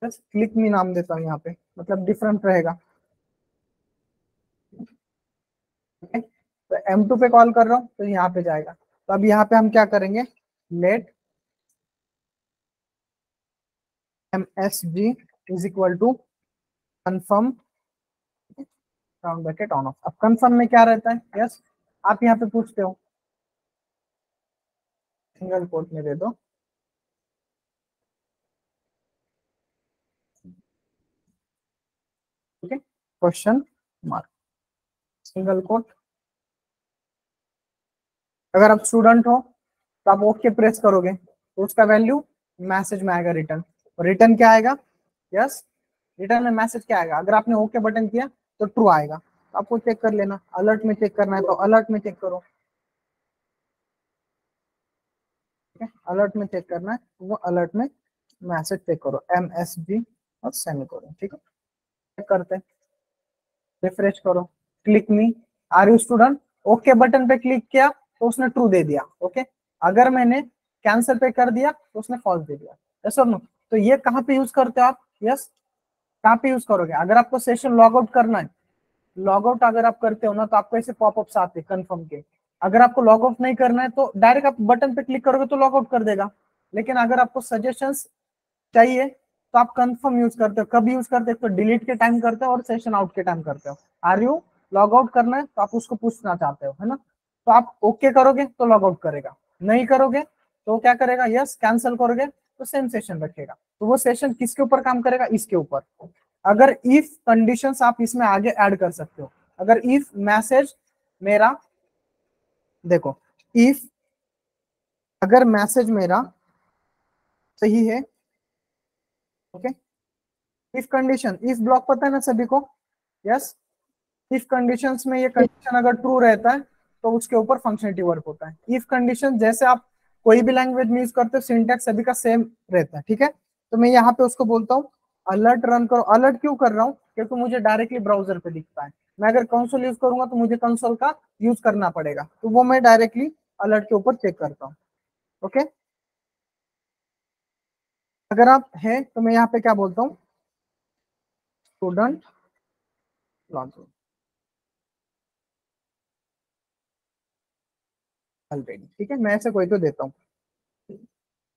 बस क्लिक मी नाम देता हूँ यहाँ पे, मतलब डिफरेंट रहेगा। तो M2 पे कॉल कर रहा हूँ तो यहाँ पे जाएगा। तो अब यहाँ पे हम क्या करेंगे, let MSG is equal to confirm round bracket on off. अब कन्फर्म में क्या रहता है, यस आप यहाँ पे पूछते हो, सिंगल कोट में दे दो, ठीक है, क्वेश्चन मार्क, सिंगल कोट। अगर आप स्टूडेंट हो तो आप ओके प्रेस करोगे तो उसका वैल्यू मैसेज में आएगा रिटर्न। और रिटर्न क्या आएगा, यस रिटर्न में मैसेज क्या आएगा, अगर आपने ओके बटन किया तो ट्रू आएगा। तो आपको चेक कर लेना, अलर्ट में चेक करना है तो अलर्ट में चेक करो, ठीक है, अलर्ट में चेक करना है तो वो अलर्ट में मैसेज चेक करो, MSG और सेमीकोलन, ठीक है। चेक करते हैं, रिफ्रेश करो, click me, are you student, okay button पे क्लिक किया तो उसने ट्रू दे दिया, ओके। अगर मैंने कैंसिल पे कर दिया तो उसने फॉल्स दे दिया, यस और नो। तो ये कहाँ पे यूज करते हो आप, यस कहाँ पे यूज करोगे, अगर आपको सेशन लॉग आउट करना है, लॉग आउट अगर आप करते हो ना तो आपको ऐसे पॉपअप्स आते हैं कंफर्म के। अगर आपको लॉग आउट नहीं करना है तो डायरेक्ट आप बटन पे क्लिक करोगे तो लॉग आउट कर देगा। लेकिन अगर आपको सजेशंस चाहिए तो आप कंफर्म यूज करते हो, कब यूज करते हो, तो डिलीट के टाइम करते हो और सेशन आउट के टाइम करते हो। आर यू लॉग आउट करना है तो आप उसको पूछना चाहते हो, है ना। तो आप ओके करोगे तो लॉग आउट करेगा, नहीं करोगे तो क्या करेगा, यस कैंसिल करोगे तो सेम सेशन रखेगा। तो वो सेशन किसके ऊपर काम करेगा, इसके ऊपर। अगर इफ कंडीशंस आप इसमें आगे ऐड कर सकते हो, अगर इफ मैसेज मेरा, देखो इफ अगर मैसेज मेरा सही है, okay, if condition, if block पता है ना सभी को, यस इफ कंडीशंस में ये कंडीशन अगर ट्रू रहता है तो उसके ऊपर फंक्शनलिटी वर्क होता है। इफ कंडीशन जैसे आप कोई भी लैंग्वेज में यूज करते हो, सिंटैक्स सभी का सेम रहता है, ठीक है। तो मैं यहाँ पे उसको बोलता हूँ अलर्ट रन करो। अलर्ट क्यों कर रहा हूँ, क्योंकि मुझे डायरेक्टली ब्राउजर पे दिखता है। मैं अगर कंसोल यूज करूंगा तो मुझे कंसोल का यूज करना पड़ेगा, तो वो मैं डायरेक्टली अलर्ट के ऊपर चेक करता हूँ, ओके। अगर आप है तो मैं यहाँ पे क्या बोलता हूँ, स्टूडेंट लॉगिन ऑलरेडी, ठीक है, मैं ऐसे कोई तो देता हूँ।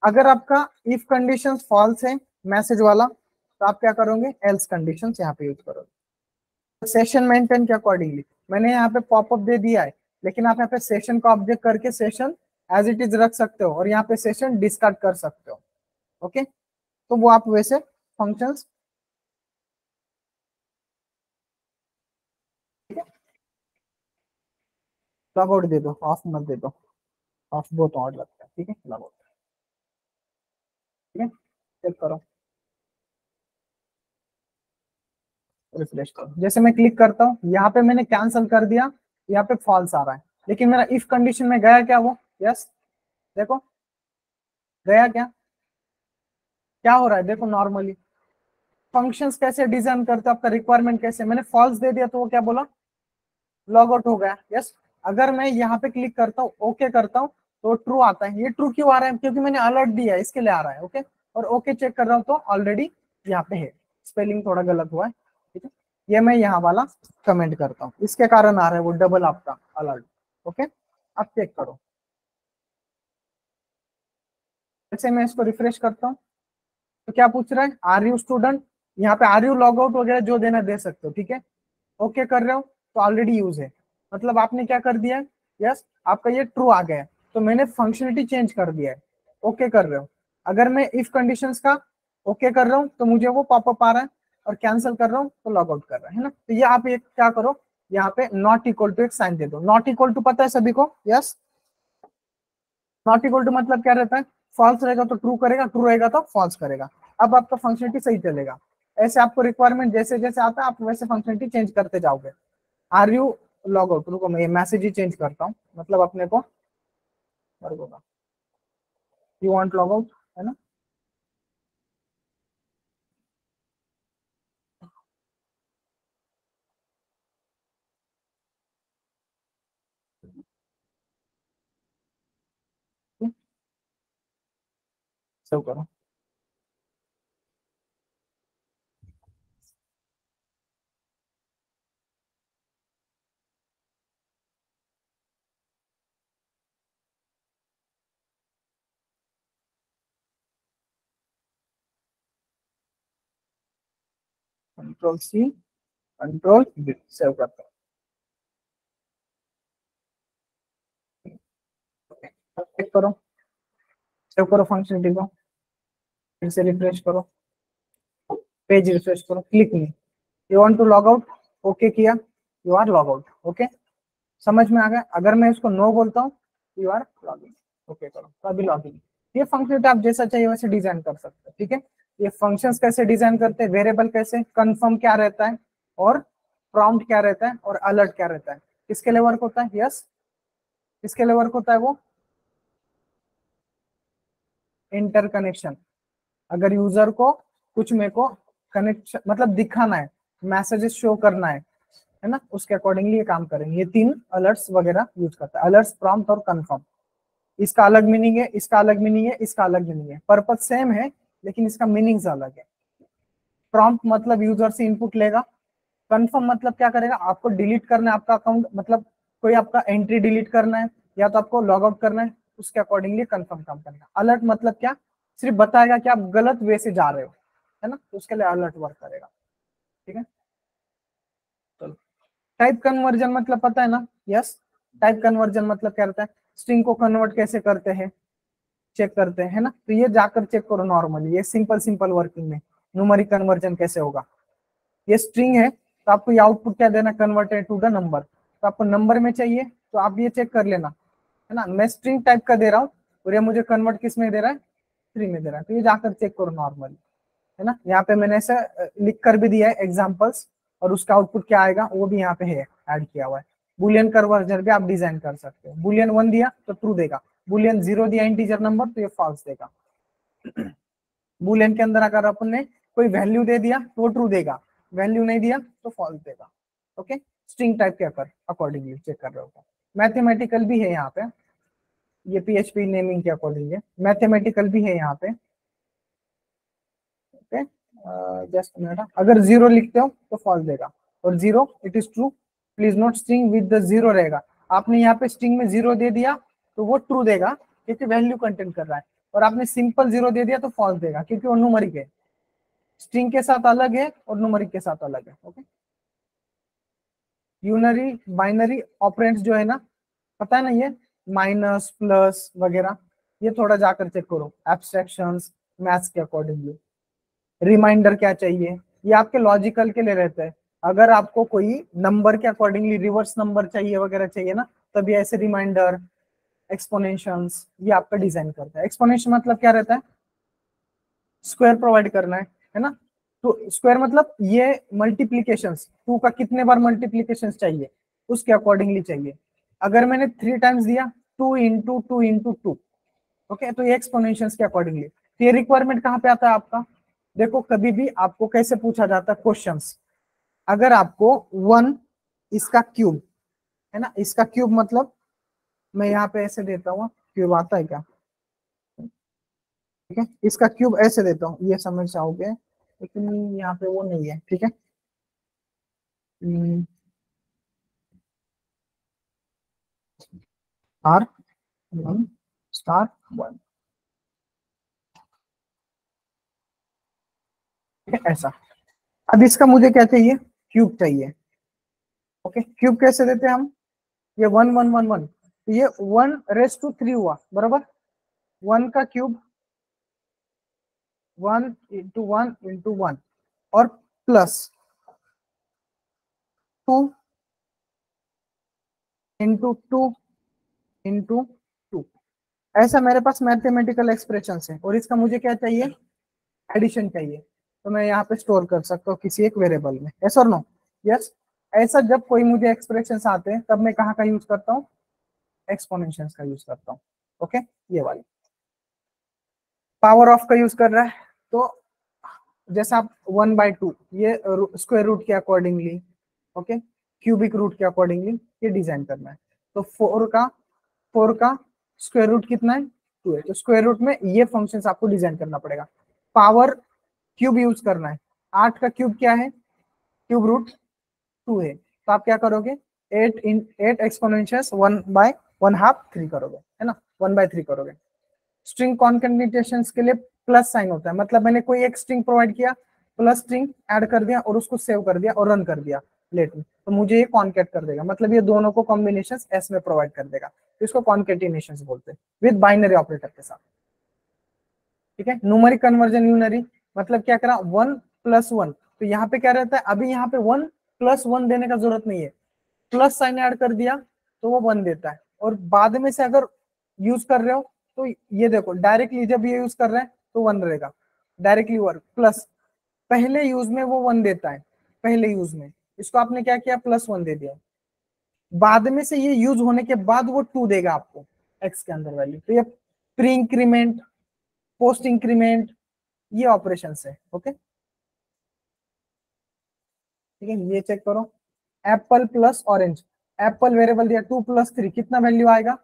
अगर आपका इफ कंडीशन फॉल्स है मैसेज वाला तो आप क्या करोगे, एल्स कंडीशन यहाँ पे यूज करोगे। सेशन मेंटेन के अकॉर्डिंगली मैंने यहाँ पे पॉपअप दे दिया है, लेकिन आप यहाँ पे सेशन का ऑब्जेक्ट करके सेशन एज इट इज रख सकते हो और यहाँ पे सेशन डिस्कार्ड कर सकते हो, ओके। तो वो आप वैसे फंक्शंस, लॉग आउट दे दो, ऑफ मत दे दो, ऑफ बहुत ऑड लगता है, ठीक है, लॉग आउट, ठीक है। चेक करो, रिफ्रेश करो, जैसे मैं क्लिक करता हूँ यहाँ पे मैंने कैंसिल कर दिया, यहाँ पे फॉल्स आ रहा है, लेकिन मेरा इफ कंडीशन में गया क्या वो, यस देखो गया क्या, क्या हो रहा है देखो। नॉर्मली फंक्शंस कैसे डिजाइन करते हो, आपका रिक्वायरमेंट कैसे, मैंने फॉल्स दे दिया तो वो क्या बोला, लॉग आउट हो गया, यस। अगर मैं यहाँ पे क्लिक करता हूँ, ओके करता हूँ तो ट्रू आता है। ये ट्रू क्यों आ रहा है, क्योंकि मैंने अलर्ट दिया है इसके लिए आ रहा है, ओके। और ओके चेक कर रहा हूँ तो ऑलरेडी यहाँ पे है, स्पेलिंग थोड़ा गलत हुआ है, ठीक है। ये मैं यहाँ वाला कमेंट करता हूँ, इसके कारण आ रहा है वो डबल आपका अलर्ट, ओके। अब चेक करो, जैसे मैं इसको रिफ्रेश करता हूँ तो क्या पूछ रहा है, आर यू स्टूडेंट, यहाँ पे आर यू लॉग आउट वगैरह जो देना दे सकते हो, ठीक है। ओके कर रहे हो तो ऑलरेडी यूज है, मतलब आपने क्या कर दिया है, यस आपका ये ट्रू आ गया है, तो मैंने फंक्शनलिटी चेंज कर दिया है। ओके कर रहे हो, अगर मैं इफ कंडीशंस का ओके कर रहा हूँ तो मुझे वो पॉपअप आ रहा है, और कैंसिल कर रहा हूँ तो लॉग आउट कर रहा है ना। तो ये आप एक क्या करो, यहाँ पे नॉट इक्वल टू एक साइन दे दो। नॉट इक्वल टू पता है सभी को, यस नॉट इक्वल टू मतलब क्या रहता है, फॉल्स रहेगा तो ट्रू करेगा, ट्रू रहेगा तो फॉल्स करेगा। अब आपका फंक्शनलिटी सही चलेगा। ऐसे आपको रिक्वायरमेंट जैसे जैसे आता है आप वैसे फंक्शनलिटी चेंज करते जाओगे। आर यू लॉग आउट, रुको मैं ये मैसेज ही चेंज करता हूँ, मतलब अपने को यू वांट लॉग आउट है ना। सेव करो। Control C, control V, save करता हूँ। चेक करो, सेव करो फंक्शनलिटी को, फिर से रिफ्रेश करो, पेज रिफ्रेश करो, क्लिक नहीं। You want to log out, okay किया, you are log out. Okay, समझ में आ गया। अगर मैं इसको नो बोलता हूँ यू आर लॉगिन, ओके करो तो अभी लॉगिन। ये फंक्शनलिटी आप जैसा चाहिए वैसे डिजाइन कर सकते हैं, ठीक है। ये फंक्शंस कैसे डिजाइन करते हैं, वेरिएबल कैसे, कंफर्म क्या रहता है, और प्रॉम्प्ट क्या रहता है, और अलर्ट क्या रहता है, किसके लिए वर्क होता है, यस किसके लिए वर्क होता है वो, इंटरकनेक्शन। अगर यूजर को कुछ मेरे को कनेक्शन मतलब दिखाना है, मैसेजेस शो करना है ना, उसके अकॉर्डिंगली ये काम करेंगे। ये तीन अलर्ट्स वगैरह यूज करता है, अलर्ट्स, प्रॉम्प्ट और कंफर्म। इसका अलग मीनिंग है, इसका अलग मीनिंग है, इसका अलग मीनिंग है, पर्पज सेम है लेकिन इसका मीनिंग्स अलग है। प्रॉम्प्ट मतलब यूजर से इनपुट लेगा, कंफर्म मतलब क्या करेगा, आपको डिलीट करना है आपका अकाउंट, मतलब कोई आपका एंट्री डिलीट करना है या तो आपको लॉग आउट करना है, उसके अकॉर्डिंगली कंफर्म काम करेगा। अलर्ट मतलब क्या, सिर्फ बताएगा कि आप गलत वे से जा रहे हो, है ना, तो उसके लिए अलर्ट वर्क करेगा, ठीक है। चलो, टाइप कन्वर्जन मतलब पता है ना, यस। टाइप कन्वर्जन मतलब क्या रहता है, स्ट्रिंग को कन्वर्ट कैसे करते हैं, चेक करते हैं, है ना। तो ये जाकर चेक करो नॉर्मली, ये सिंपल सिंपल वर्किंग में न्यूमेरिक कन्वर्जन कैसे होगा। ये स्ट्रिंग है तो आपको ये आउटपुट क्या देना, कन्वर्टेड टू द नंबर। तो आपको नंबर में चाहिए तो आप ये चेक कर लेना, है ना। मैं स्ट्रिंग टाइप का दे रहा हूँ और ये मुझे कन्वर्ट किस में दे रहा है, 3 में दे रहा है, तो ये जाकर चेक करो नॉर्मली, है ना। यहाँ पे मैंने ऐसा लिख कर भी दिया है एग्जाम्पल्स, और उसका आउटपुट क्या आएगा वो भी यहाँ पे है ऐड किया हुआ है। बुलियन कन्वर्जन भी आप डिजाइन कर सकते हो। बुलियन 1 दिया तो ट्रू देगा, बुलियन 0 दिया इंटीजर नंबर तो ये फॉल्स देगा। बुलियन के अंदर अगर अपन ने कोई वैल्यू दे दिया तो वो ट्रू देगा, वैल्यू नहीं दिया तो फॉल्स देगा। ओके, स्ट्रिंग टाइप के अकॉर्डिंगली चेक कर रहे हो। मैथमेटिकल भी है यहाँ पे, ये पीएचपी नेमिंग के अकॉर्डिंग है, मैथमेटिकल भी है यहाँ पे। ओके, जस्ट मिनट, अगर 0 लिखते हो तो फॉल्स देगा, और 0 it is true. Please note string with the 0 रहेगा। आपने यहाँ पे स्ट्रिंग में 0 दे दिया तो वो ट्रू देगा क्योंकि वैल्यू कंटेंट कर रहा है, और आपने सिंपल 0 दे दिया तो फॉल्स देगा क्योंकि वो न्यूमेरिक है। स्ट्रिंग के साथ अलग है और न्यूमेरिक के साथ अलग है। ओके, यूनरी बाइनरी ऑपरेंड्स जो है ना, पता है ना, ये माइनस प्लस वगैरह, ये थोड़ा जाकर चेक करो एब्स्ट्रैक्शंस मैथ्स के अकॉर्डिंगली। रिमाइंडर क्या चाहिए, ये आपके लॉजिकल के लिए रहता है। अगर आपको कोई नंबर के अकॉर्डिंगली रिवर्स नंबर चाहिए वगैरह चाहिए ना, तभी ऐसे रिमाइंडर, एक्सपोनेंशियल्स ये आपका डिजाइन करता है। एक्सपोनेंशियल मतलब क्या रहता है, स्क्वायर प्रोवाइड करना है ना। तो स्क्वायर मतलब ये मल्टीप्लीकेशंस, 2 का कितने बार मल्टीप्लीकेशन चाहिए उसके अकॉर्डिंगली चाहिए। अगर मैंने 3 टाइम्स दिया 2 × 2 × 2, ओके, तो ये एक्सपोनेंशियल्स के अकॉर्डिंगली। तो ये रिक्वायरमेंट कहाँ पे आता है आपका, देखो कभी भी आपको कैसे पूछा जाता है क्वेश्चंस, अगर आपको 1 इसका क्यूब, है ना, इसका क्यूब मतलब मैं यहाँ पे ऐसे देता हूँ, क्यूब आता है क्या, ठीक है, इसका क्यूब ऐसे देता हूँ, ये समझ जाओगे, लेकिन यहाँ पे वो नहीं है, ठीक है। R1*1, ठीक है ऐसा। अब इसका मुझे क्या चाहिए, क्यूब चाहिए। ओके, क्यूब कैसे देते हैं हम, ये 1 1 1 1, ये 1⁻³ हुआ बराबर, 1 का क्यूब 1 × 1 × 1 और प्लस 2 × 2 × 2, ऐसा मेरे पास मैथमेटिकल एक्सप्रेशन है और इसका मुझे क्या चाहिए, एडिशन चाहिए, तो मैं यहाँ पे स्टोर कर सकता हूँ किसी एक वेरिएबल में, यस और नो, यस। ऐसा जब कोई मुझे एक्सप्रेशंस आते हैं तब मैं कहाँ का यूज करता हूँ, एक्सपोनेंशियल्स का यूज करता हूँ। ओके, ये वाली पावर ऑफ का यूज कर रहा है, तो जैसे आप 1/2 ये स्क्वायर रूट के अकॉर्डिंगली, ओके, क्यूबिक रूट के अकॉर्डिंगली ये डिजाइन करना है। तो 4 का स्क्वायर रूट कितना है, 2 है, तो स्क्वायर रूट में ये फंक्शंस आपको डिजाइन करना पड़ेगा। पावर क्यूब यूज करना है, 8 का क्यूब क्या है, क्यूब रूट 2 है, तो आप क्या करोगे 8 एक्सपोनेंशियल्स 1/1/2 3 करोगे, है ना, 1/3 करोगे। स्ट्रिंग कॉन्केटिनेशंस के लिए प्लस साइन होता है, मतलब मैंने कोई एक स्ट्रिंग प्रोवाइड किया, प्लस स्ट्रिंग ऐड कर दिया और उसको सेव कर दिया और रन कर दिया लेट में, तो मुझे ये कॉन्केट कर देगा, मतलब ये दोनों को कॉम्बिनेशन एस में प्रोवाइड कर देगा, इसको कॉन्केटिनेशंस बोलते हैं विद बाइनरी ऑपरेटर के साथ। ठीक है, न्यूमेरिक कन्वर्जन यूनरी मतलब क्या करा 1+1, तो यहाँ पे क्या रहता है, अभी यहाँ पे 1+1 देने का जरूरत नहीं है, प्लस साइन ऐड कर दिया तो वो 1 देता है, और बाद में से अगर यूज कर रहे हो तो ये देखो डायरेक्टली जब ये यूज कर रहे हैं तो 1 रहेगा, डायरेक्टली वर्क प्लस, पहले यूज में वो 1 देता है, पहले यूज में इसको आपने क्या किया +1 दे दिया, बाद में से ये यूज होने के बाद वो 2 देगा आपको एक्स के अंदर वैल्यू, तो ये प्री इंक्रीमेंट पोस्ट इंक्रीमेंट ये ऑपरेशन है। ओके, ठीक है, ये चेक करो, Apple plus orange, Apple variable दिया 2+3 कितना वैल्यू आएगा,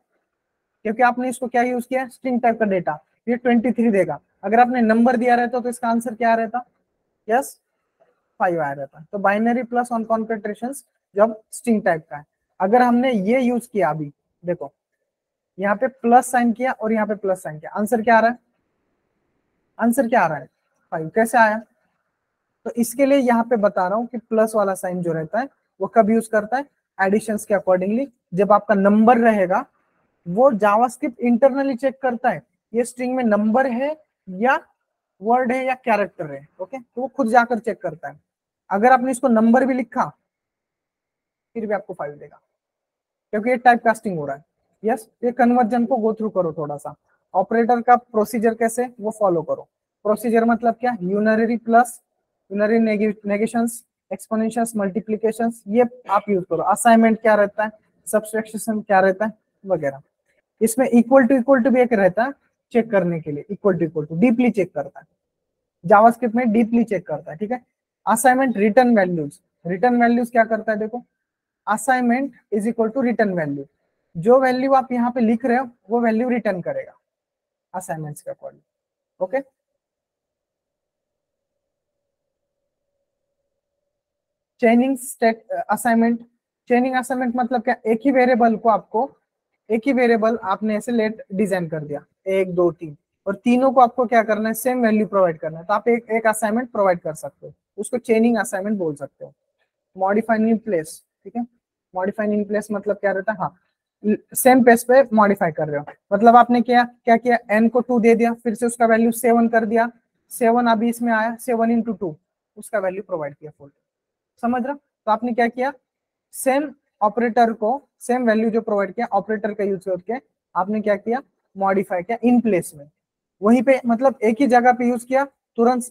क्योंकि आपने इसको क्या यूज किया स्ट्रिंग टाइप का डेटा, ये 23 देगा, अगर आपने नंबर दिया रहता तो इसका आंसर क्या रहता, यस 5 आया रहता। तो बाइनरी प्लस ऑन कॉन्केटेनेशंस जब स्ट्रिंग टाइप का है, अगर हमने ये यूज किया अभी देखो यहाँ पे प्लस साइन किया और यहाँ पे प्लस साइन किया, आंसर क्या आ रहा है, आंसर क्या आ रहा है 5, कैसे आया, तो इसके लिए यहाँ पे बता रहा हूँ कि प्लस वाला साइन जो रहता है वो कब यूज करता है, एडिशंस के अकॉर्डिंगली, जब आपका नंबर रहेगा वो जावास्क्रिप्ट इंटरनली चेक करता है ये स्ट्रिंग में नंबर है या वर्ड है या कैरेक्टर है, ओके, तो वो खुद जाकर चेक करता है, अगर आपने इसको नंबर भी लिखा फिर भी आपको 5 देगा, क्योंकि ये टाइप कास्टिंग हो रहा है। यस, ये कन्वर्जन को गो थ्रू करो थोड़ा सा, ऑपरेटर का प्रोसीजर कैसे वो फॉलो करो, प्रोसीजर मतलब क्या, unary plus, unary negations, exponentials, multiplications, ये आप यूज करो, असाइनमेंट क्या रहता है, सब्सट्रैक्शन क्या रहता है वगैरह, इसमें इक्वल टू भी एक रहता है चेक करने के लिए, इक्वल टू डीपली चेक करता है, जावास्क्रिप्ट में डीपली चेक करता है। ठीक है, असाइनमेंट रिटर्न वैल्यूज क्या करता है, देखो assignment is equal to return value, जो वैल्यू आप यहाँ पे लिख रहे हो वो वैल्यू रिटर्न करेगा असाइनमेंट्स के according. Okay, chaining state assignment, chaining assignment मतलब क्या, एक ही वेरिएबल को आपको, एक ही वेरिएबल आपने ऐसे लेट डिजाइन कर दिया 1 2 3 और तीनों को आपको क्या करना है सेम वैल्यू प्रोवाइड करना है, तो आप एक असाइनमेंट प्रोवाइड कर सकते हो, उसको चेनिंग असाइनमेंट बोल सकते हो। मॉडिफाइंग इन प्लेस, ठीक है, मॉडिफाइंग इन प्लेस मतलब क्या रहता है, हाँ सेम पेज पे मॉडिफाई कर रहे हो, मतलब आपने क्या किया n को 2 दे दिया, फिर से उसका वैल्यू 7 कर दिया, 7 अभी इसमें आया 7 × 2 उसका वैल्यू प्रोवाइड किया फुल, समझ रहा, तो आपने क्या किया सेम ऑपरेटर को, सेम वैल्यू जो प्रोवाइड किया ऑपरेटर का यूज करके आपने क्या किया मॉडिफाई किया इन प्लेस में, वहीं पे मतलब एक ही जगह पे यूज किया, तुरंत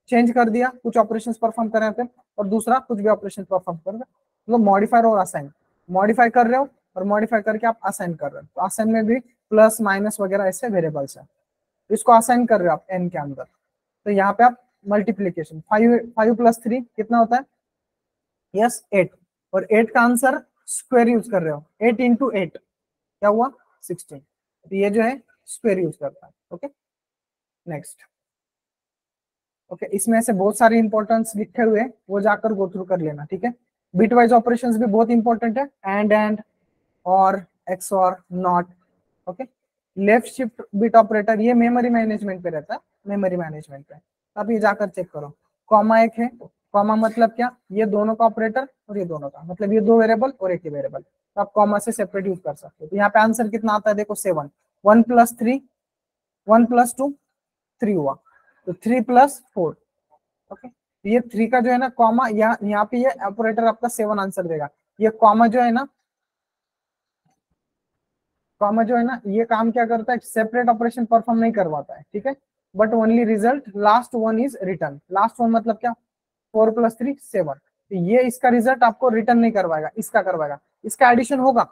चेंज कर दिया, कुछ ऑपरेशन परफॉर्म कर रहे थे और दूसरा कुछ भी ऑपरेशन परफॉर्म कर रहे, मतलब मॉडिफायर और असाइन, मॉडिफाई कर रहे हो और मॉडिफाई करके आप असाइन कर रहे हो, तो असाइन में भी प्लस माइनस वगैरह ऐसे वेरिएबल्स है, इसको असाइन कर रहे हो आप n के अंदर, तो यहाँ पे आप मल्टीप्लीकेशन 5 + 3 कितना होता है, यस 8, और 8 का आंसर स्क्वायर यूज कर रहे हो, 8 × 8 क्या हुआ 16, तो ये जो है स्क्वायर यूज करता है। ओके, नेक्स्ट, ओके, इसमें से बहुत सारे इंपॉर्टेंस लिखे हुए हैं वो जाकर गो थ्रू कर लेना। ठीक है, बिटवाइज ऑपरेशंस भी बहुत इंपॉर्टेंट है, एंड और XOR not. Okay, left shift bit operator ये मेमोरी मैनेजमेंट पे रहता है, मेमोरी मैनेजमेंट पे, अब ये जाकर चेक करो, कॉमा एक है, कॉमा मतलब क्या, ये दोनों का ऑपरेटर और ये दोनों का, मतलब ये 2 वेरिएबल और एक ही वेरिएबल, तो आप कॉमा से सेपरेट यूज कर सकते हो। तो यहाँ पे आंसर कितना आता है देखो 7, 1 + 3 1 + 2 3 हुआ, तो 3 + 4। ओके, ये 3 का जो है ना कॉमा, यहाँ पे ये ऑपरेटर आपका 7 आंसर देगा, ये कॉमा जो है ना कॉमा जो है ना, ये काम क्या करता है, सेपरेट ऑपरेशन परफॉर्म नहीं करवाता है, ठीक है, but only result last one is return. Last one मतलब क्या, 4 + 3 7, तो ये इसका रिजल्ट आपको रिटर्न नहीं करवाएगा, इसका करवाएगा, इसका एडिशन होगा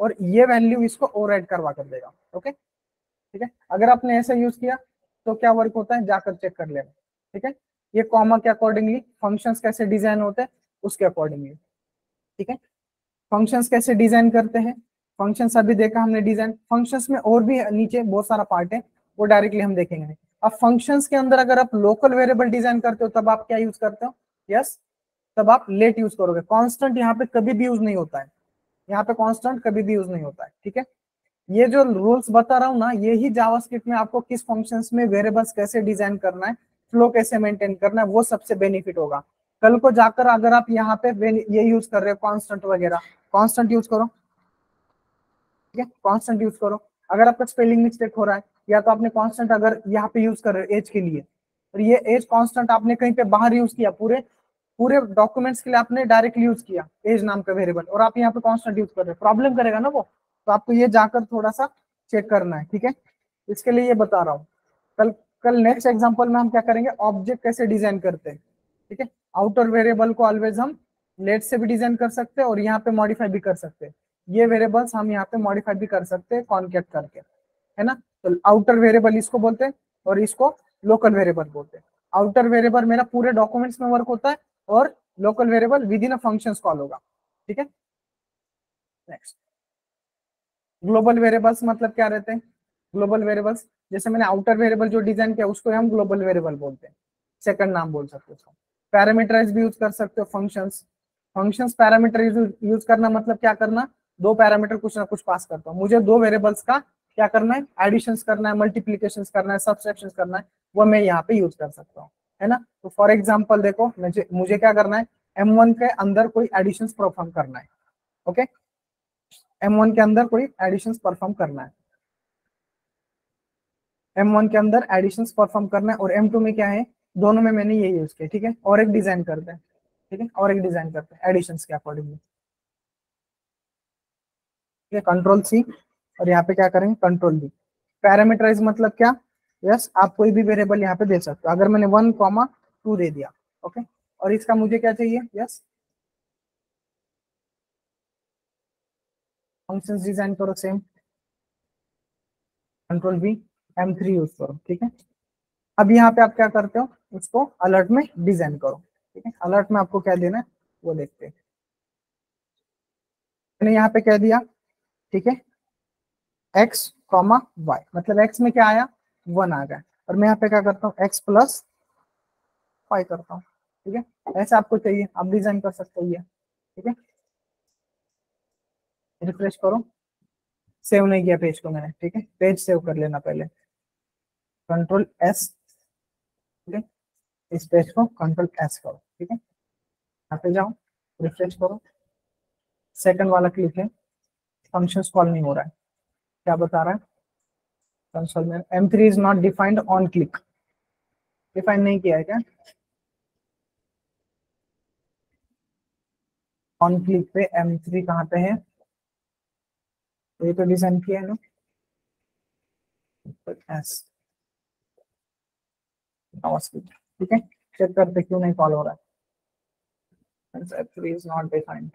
और ये वैल्यू इसको ओवरराइड करवा कर देगा। ओके, ठीक है, अगर आपने ऐसा यूज किया तो क्या वर्क होता है जाकर चेक कर लेना, ठीक है। ये कॉमा के अकॉर्डिंगली फंक्शंस कैसे डिजाइन होते हैं उसके अकॉर्डिंगली, ठीक है। फंक्शंस कैसे डिजाइन करते हैं, फंक्शंस अभी देखा हमने डिजाइन, फंक्शंस में और भी नीचे बहुत सारा पार्ट है, वो डायरेक्टली हम देखेंगे। अब फंक्शंस के अंदर अगर आप लोकल वेरिएबल डिजाइन करते हो तब आप क्या यूज करते हो, यस, तब आप लेट यूज करोगे। कांस्टेंट यहाँ पे कभी भी यूज नहीं होता है, यहाँ पे कांस्टेंट कभी भी यूज नहीं होता है, ठीक है। ये जो रूल्स बता रहा हूँ ना, यही जावास्क्रिप्ट में आपको किस फंक्शंस में वेरिएबल्स कैसे डिजाइन करना है, फ्लो कैसे मेंटेन करना है, वो सबसे बेनिफिट होगा। कल को जाकर अगर आप यहाँ पे ये यूज कर रहे हो कांस्टेंट वगैरह, कांस्टेंट यूज करो, ठीक है, कांस्टेंट यूज करो। अगर आपका स्पेलिंग मिस्टेक हो रहा है या तो आपने कांस्टेंट अगर यहाँ पे यूज कर रहे हो एज के लिए, और ये एज कांस्टेंट आपने कहीं पे बाहर यूज किया, पूरे पूरे डॉक्यूमेंट्स के लिए आपने डायरेक्टली यूज किया एज नाम का वेरिएबल, और आप यहाँ पे कांस्टेंट यूज कर रहे हो, प्रॉब्लम करेगा ना वो, तो आपको ये जाकर थोड़ा सा चेक करना है, ठीक है। इसके लिए ये बता रहा हूँ। कल कल नेक्स्ट एग्जांपल में हम क्या करेंगे, ऑब्जेक्ट कैसे डिजाइन करते हैं, ठीक है। आउटर वेरिएबल को ऑलवेज हम लेट से भी डिजाइन कर सकते हैं और यहाँ पे मॉडिफाई भी कर सकते हैं। ये वेरिएबल्स हम यहाँ पे मॉडिफाई भी कर सकते हैं कॉन्केट करके, है ना। तो आउटर वेरिएबल इसको बोलते हैं और इसको लोकल वेरिएबल बोलते हैं। आउटर वेरिएबल मेरा पूरे डॉक्यूमेंट्स में वर्क होता है और local variable with in a functions call होगा, ठीक है। नेक्स्ट, ग्लोबल वेरिएबल्स मतलब क्या रहते हैं, ग्लोबल वेरिएबल्स जैसे मैंने आउटर वेरिएबल जो डिजाइन किया उसको हम ग्लोबल वेरिएबल बोलते हैं, सेकंड नाम बोल सकते हो उसको। पैरामीटराइज भी यूज कर सकते हो फंक्शंस, फंक्शंस पैरामीटर यूज करना मतलब क्या करना, दो पैरामीटर कुछ ना कुछ पास करता हूँ, मुझे दो वेरिएबल्स का क्या करना है, एडिशंस करना है, मल्टीप्लीकेशंस करना है, सब्सट्रैक्शंस करना है, वो मैं यहाँ पे यूज कर सकता हूँ, है ना। तो फॉर एग्जाम्पल देखो, मुझे क्या करना है, M1 के अंदर कोई एडिशंस परफॉर्म करना है, ओके, M1 के अंदर कोई एडिशंस परफॉर्म करना है, M1 के अंदर एडिशंस परफॉर्म करना है, और M2 में क्या है, दोनों में मैंने ये यूज किया, ठीक है। और एक डिजाइन करते हैं, ठीक है, और एक डिजाइन करते हैं एडिशंस के अकॉर्डिंगली, ठीक है, कंट्रोल C, और यहाँ पे क्या करेंगे, कंट्रोल V। पैरामीटराइज मतलब क्या, यस, आप कोई भी वेरिएबल यहाँ पे दे सकते हो, अगर मैंने 1,2 दे दिया, ओके, और इसका मुझे क्या चाहिए, यस, फंक्शंस डिजाइन करो same, control V, M3 use करो, ठीक है। अब यहाँ पे आप क्या करते हो, उसको अलर्ट में डिजाइन करो, ठीक है। अलर्ट में आपको क्या देना है वो देखते हैं। मैंने यहाँ पे कह दिया, ठीक है, x, y, मतलब x में क्या आया, 1 आ गया, और मैं यहाँ पे क्या करता हूँ, x + 5 करता हूँ, ठीक है। ऐसा आपको चाहिए, आप डिजाइन कर सकते हो ये, ठीक है। रिफ्रेश करो, सेव नहीं किया पेज को मैंने, ठीक है, पेज सेव कर लेना पहले, कंट्रोल S, ठीक है, इस पेज को कंट्रोल S करो, ठीक है, यहाँ पे जाओ, रिफ्रेश करो, सेकंड वाला क्लिक है, फंक्शंस कॉल नहीं हो रहा है, क्या बता रहा है कंसोल में, M3 is not defined on click, define नहीं किया है क्या, ऑन क्लिक पे M3 कहाँ पे है, ये तो डिजाइन किया है ना, एस, ठीक है, चेक करते क्यों नहीं कॉल हो रहा है, M3 is not defined,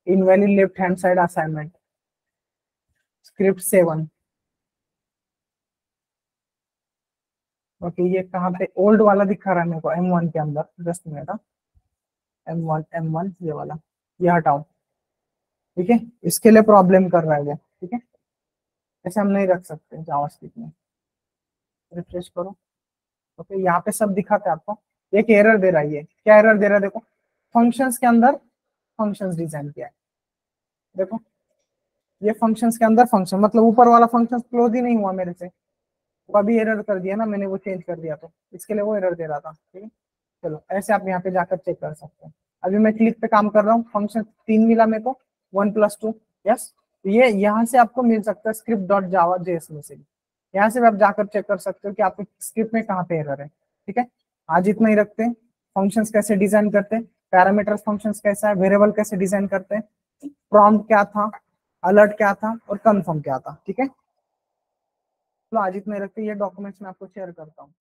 invalid left hand side assignment, script 7, okay, ये कहाँ पे ओल्ड वाला दिखा रहा है मेरे को, M1 के अंदर, जस्ट मिनट, M1 ये वाला, ये हटाओ, ठीक है, इसके लिए प्रॉब्लम कर रहा है ये, ठीक है, ऐसे हम नहीं रख सकते जावास्क्रिप्ट में। रिफ्रेश करो, ओके, यहाँ पे सब दिखाते हैं आपको, एक एरर दे रहा है, ये क्या एरर दे रहा है, देखो, फंक्शंस के अंदर फंक्शंस डिजाइन किया है, देखो, ये फंक्शंस के अंदर फंक्शन, मतलब ऊपर वाला फंक्शन क्लोज ही नहीं हुआ मेरे से, वो अभी एरर कर दिया ना मैंने, वो चेंज कर दिया, तो इसके लिए वो एरर दे रहा था, ठीक है। चलो, ऐसे आप यहाँ पे जाकर चेक कर सकते हैं। अभी मैं क्लिक पे काम कर रहा हूँ, फंक्शन 3 मिला मेरे को, 1 + 2, यस, ये यहाँ से आपको मिल सकता है script.java.js में से भी, यहाँ से भी आप जाकर चेक कर सकते हो कि आपके स्क्रिप्ट में कहाँ पे एरर है, ठीक है। आज इतना ही रखते हैं, फंक्शंस कैसे डिजाइन करते हैं, पैरामीटर्स फंक्शंस कैसा है, वेरिएबल कैसे डिजाइन करते हैं, प्रॉम्प्ट क्या था, अलर्ट क्या था और कंफर्म क्या था। ठीक है, तो आज इतने रखते, ये डॉक्यूमेंट्स मैं आपको शेयर करता हूँ।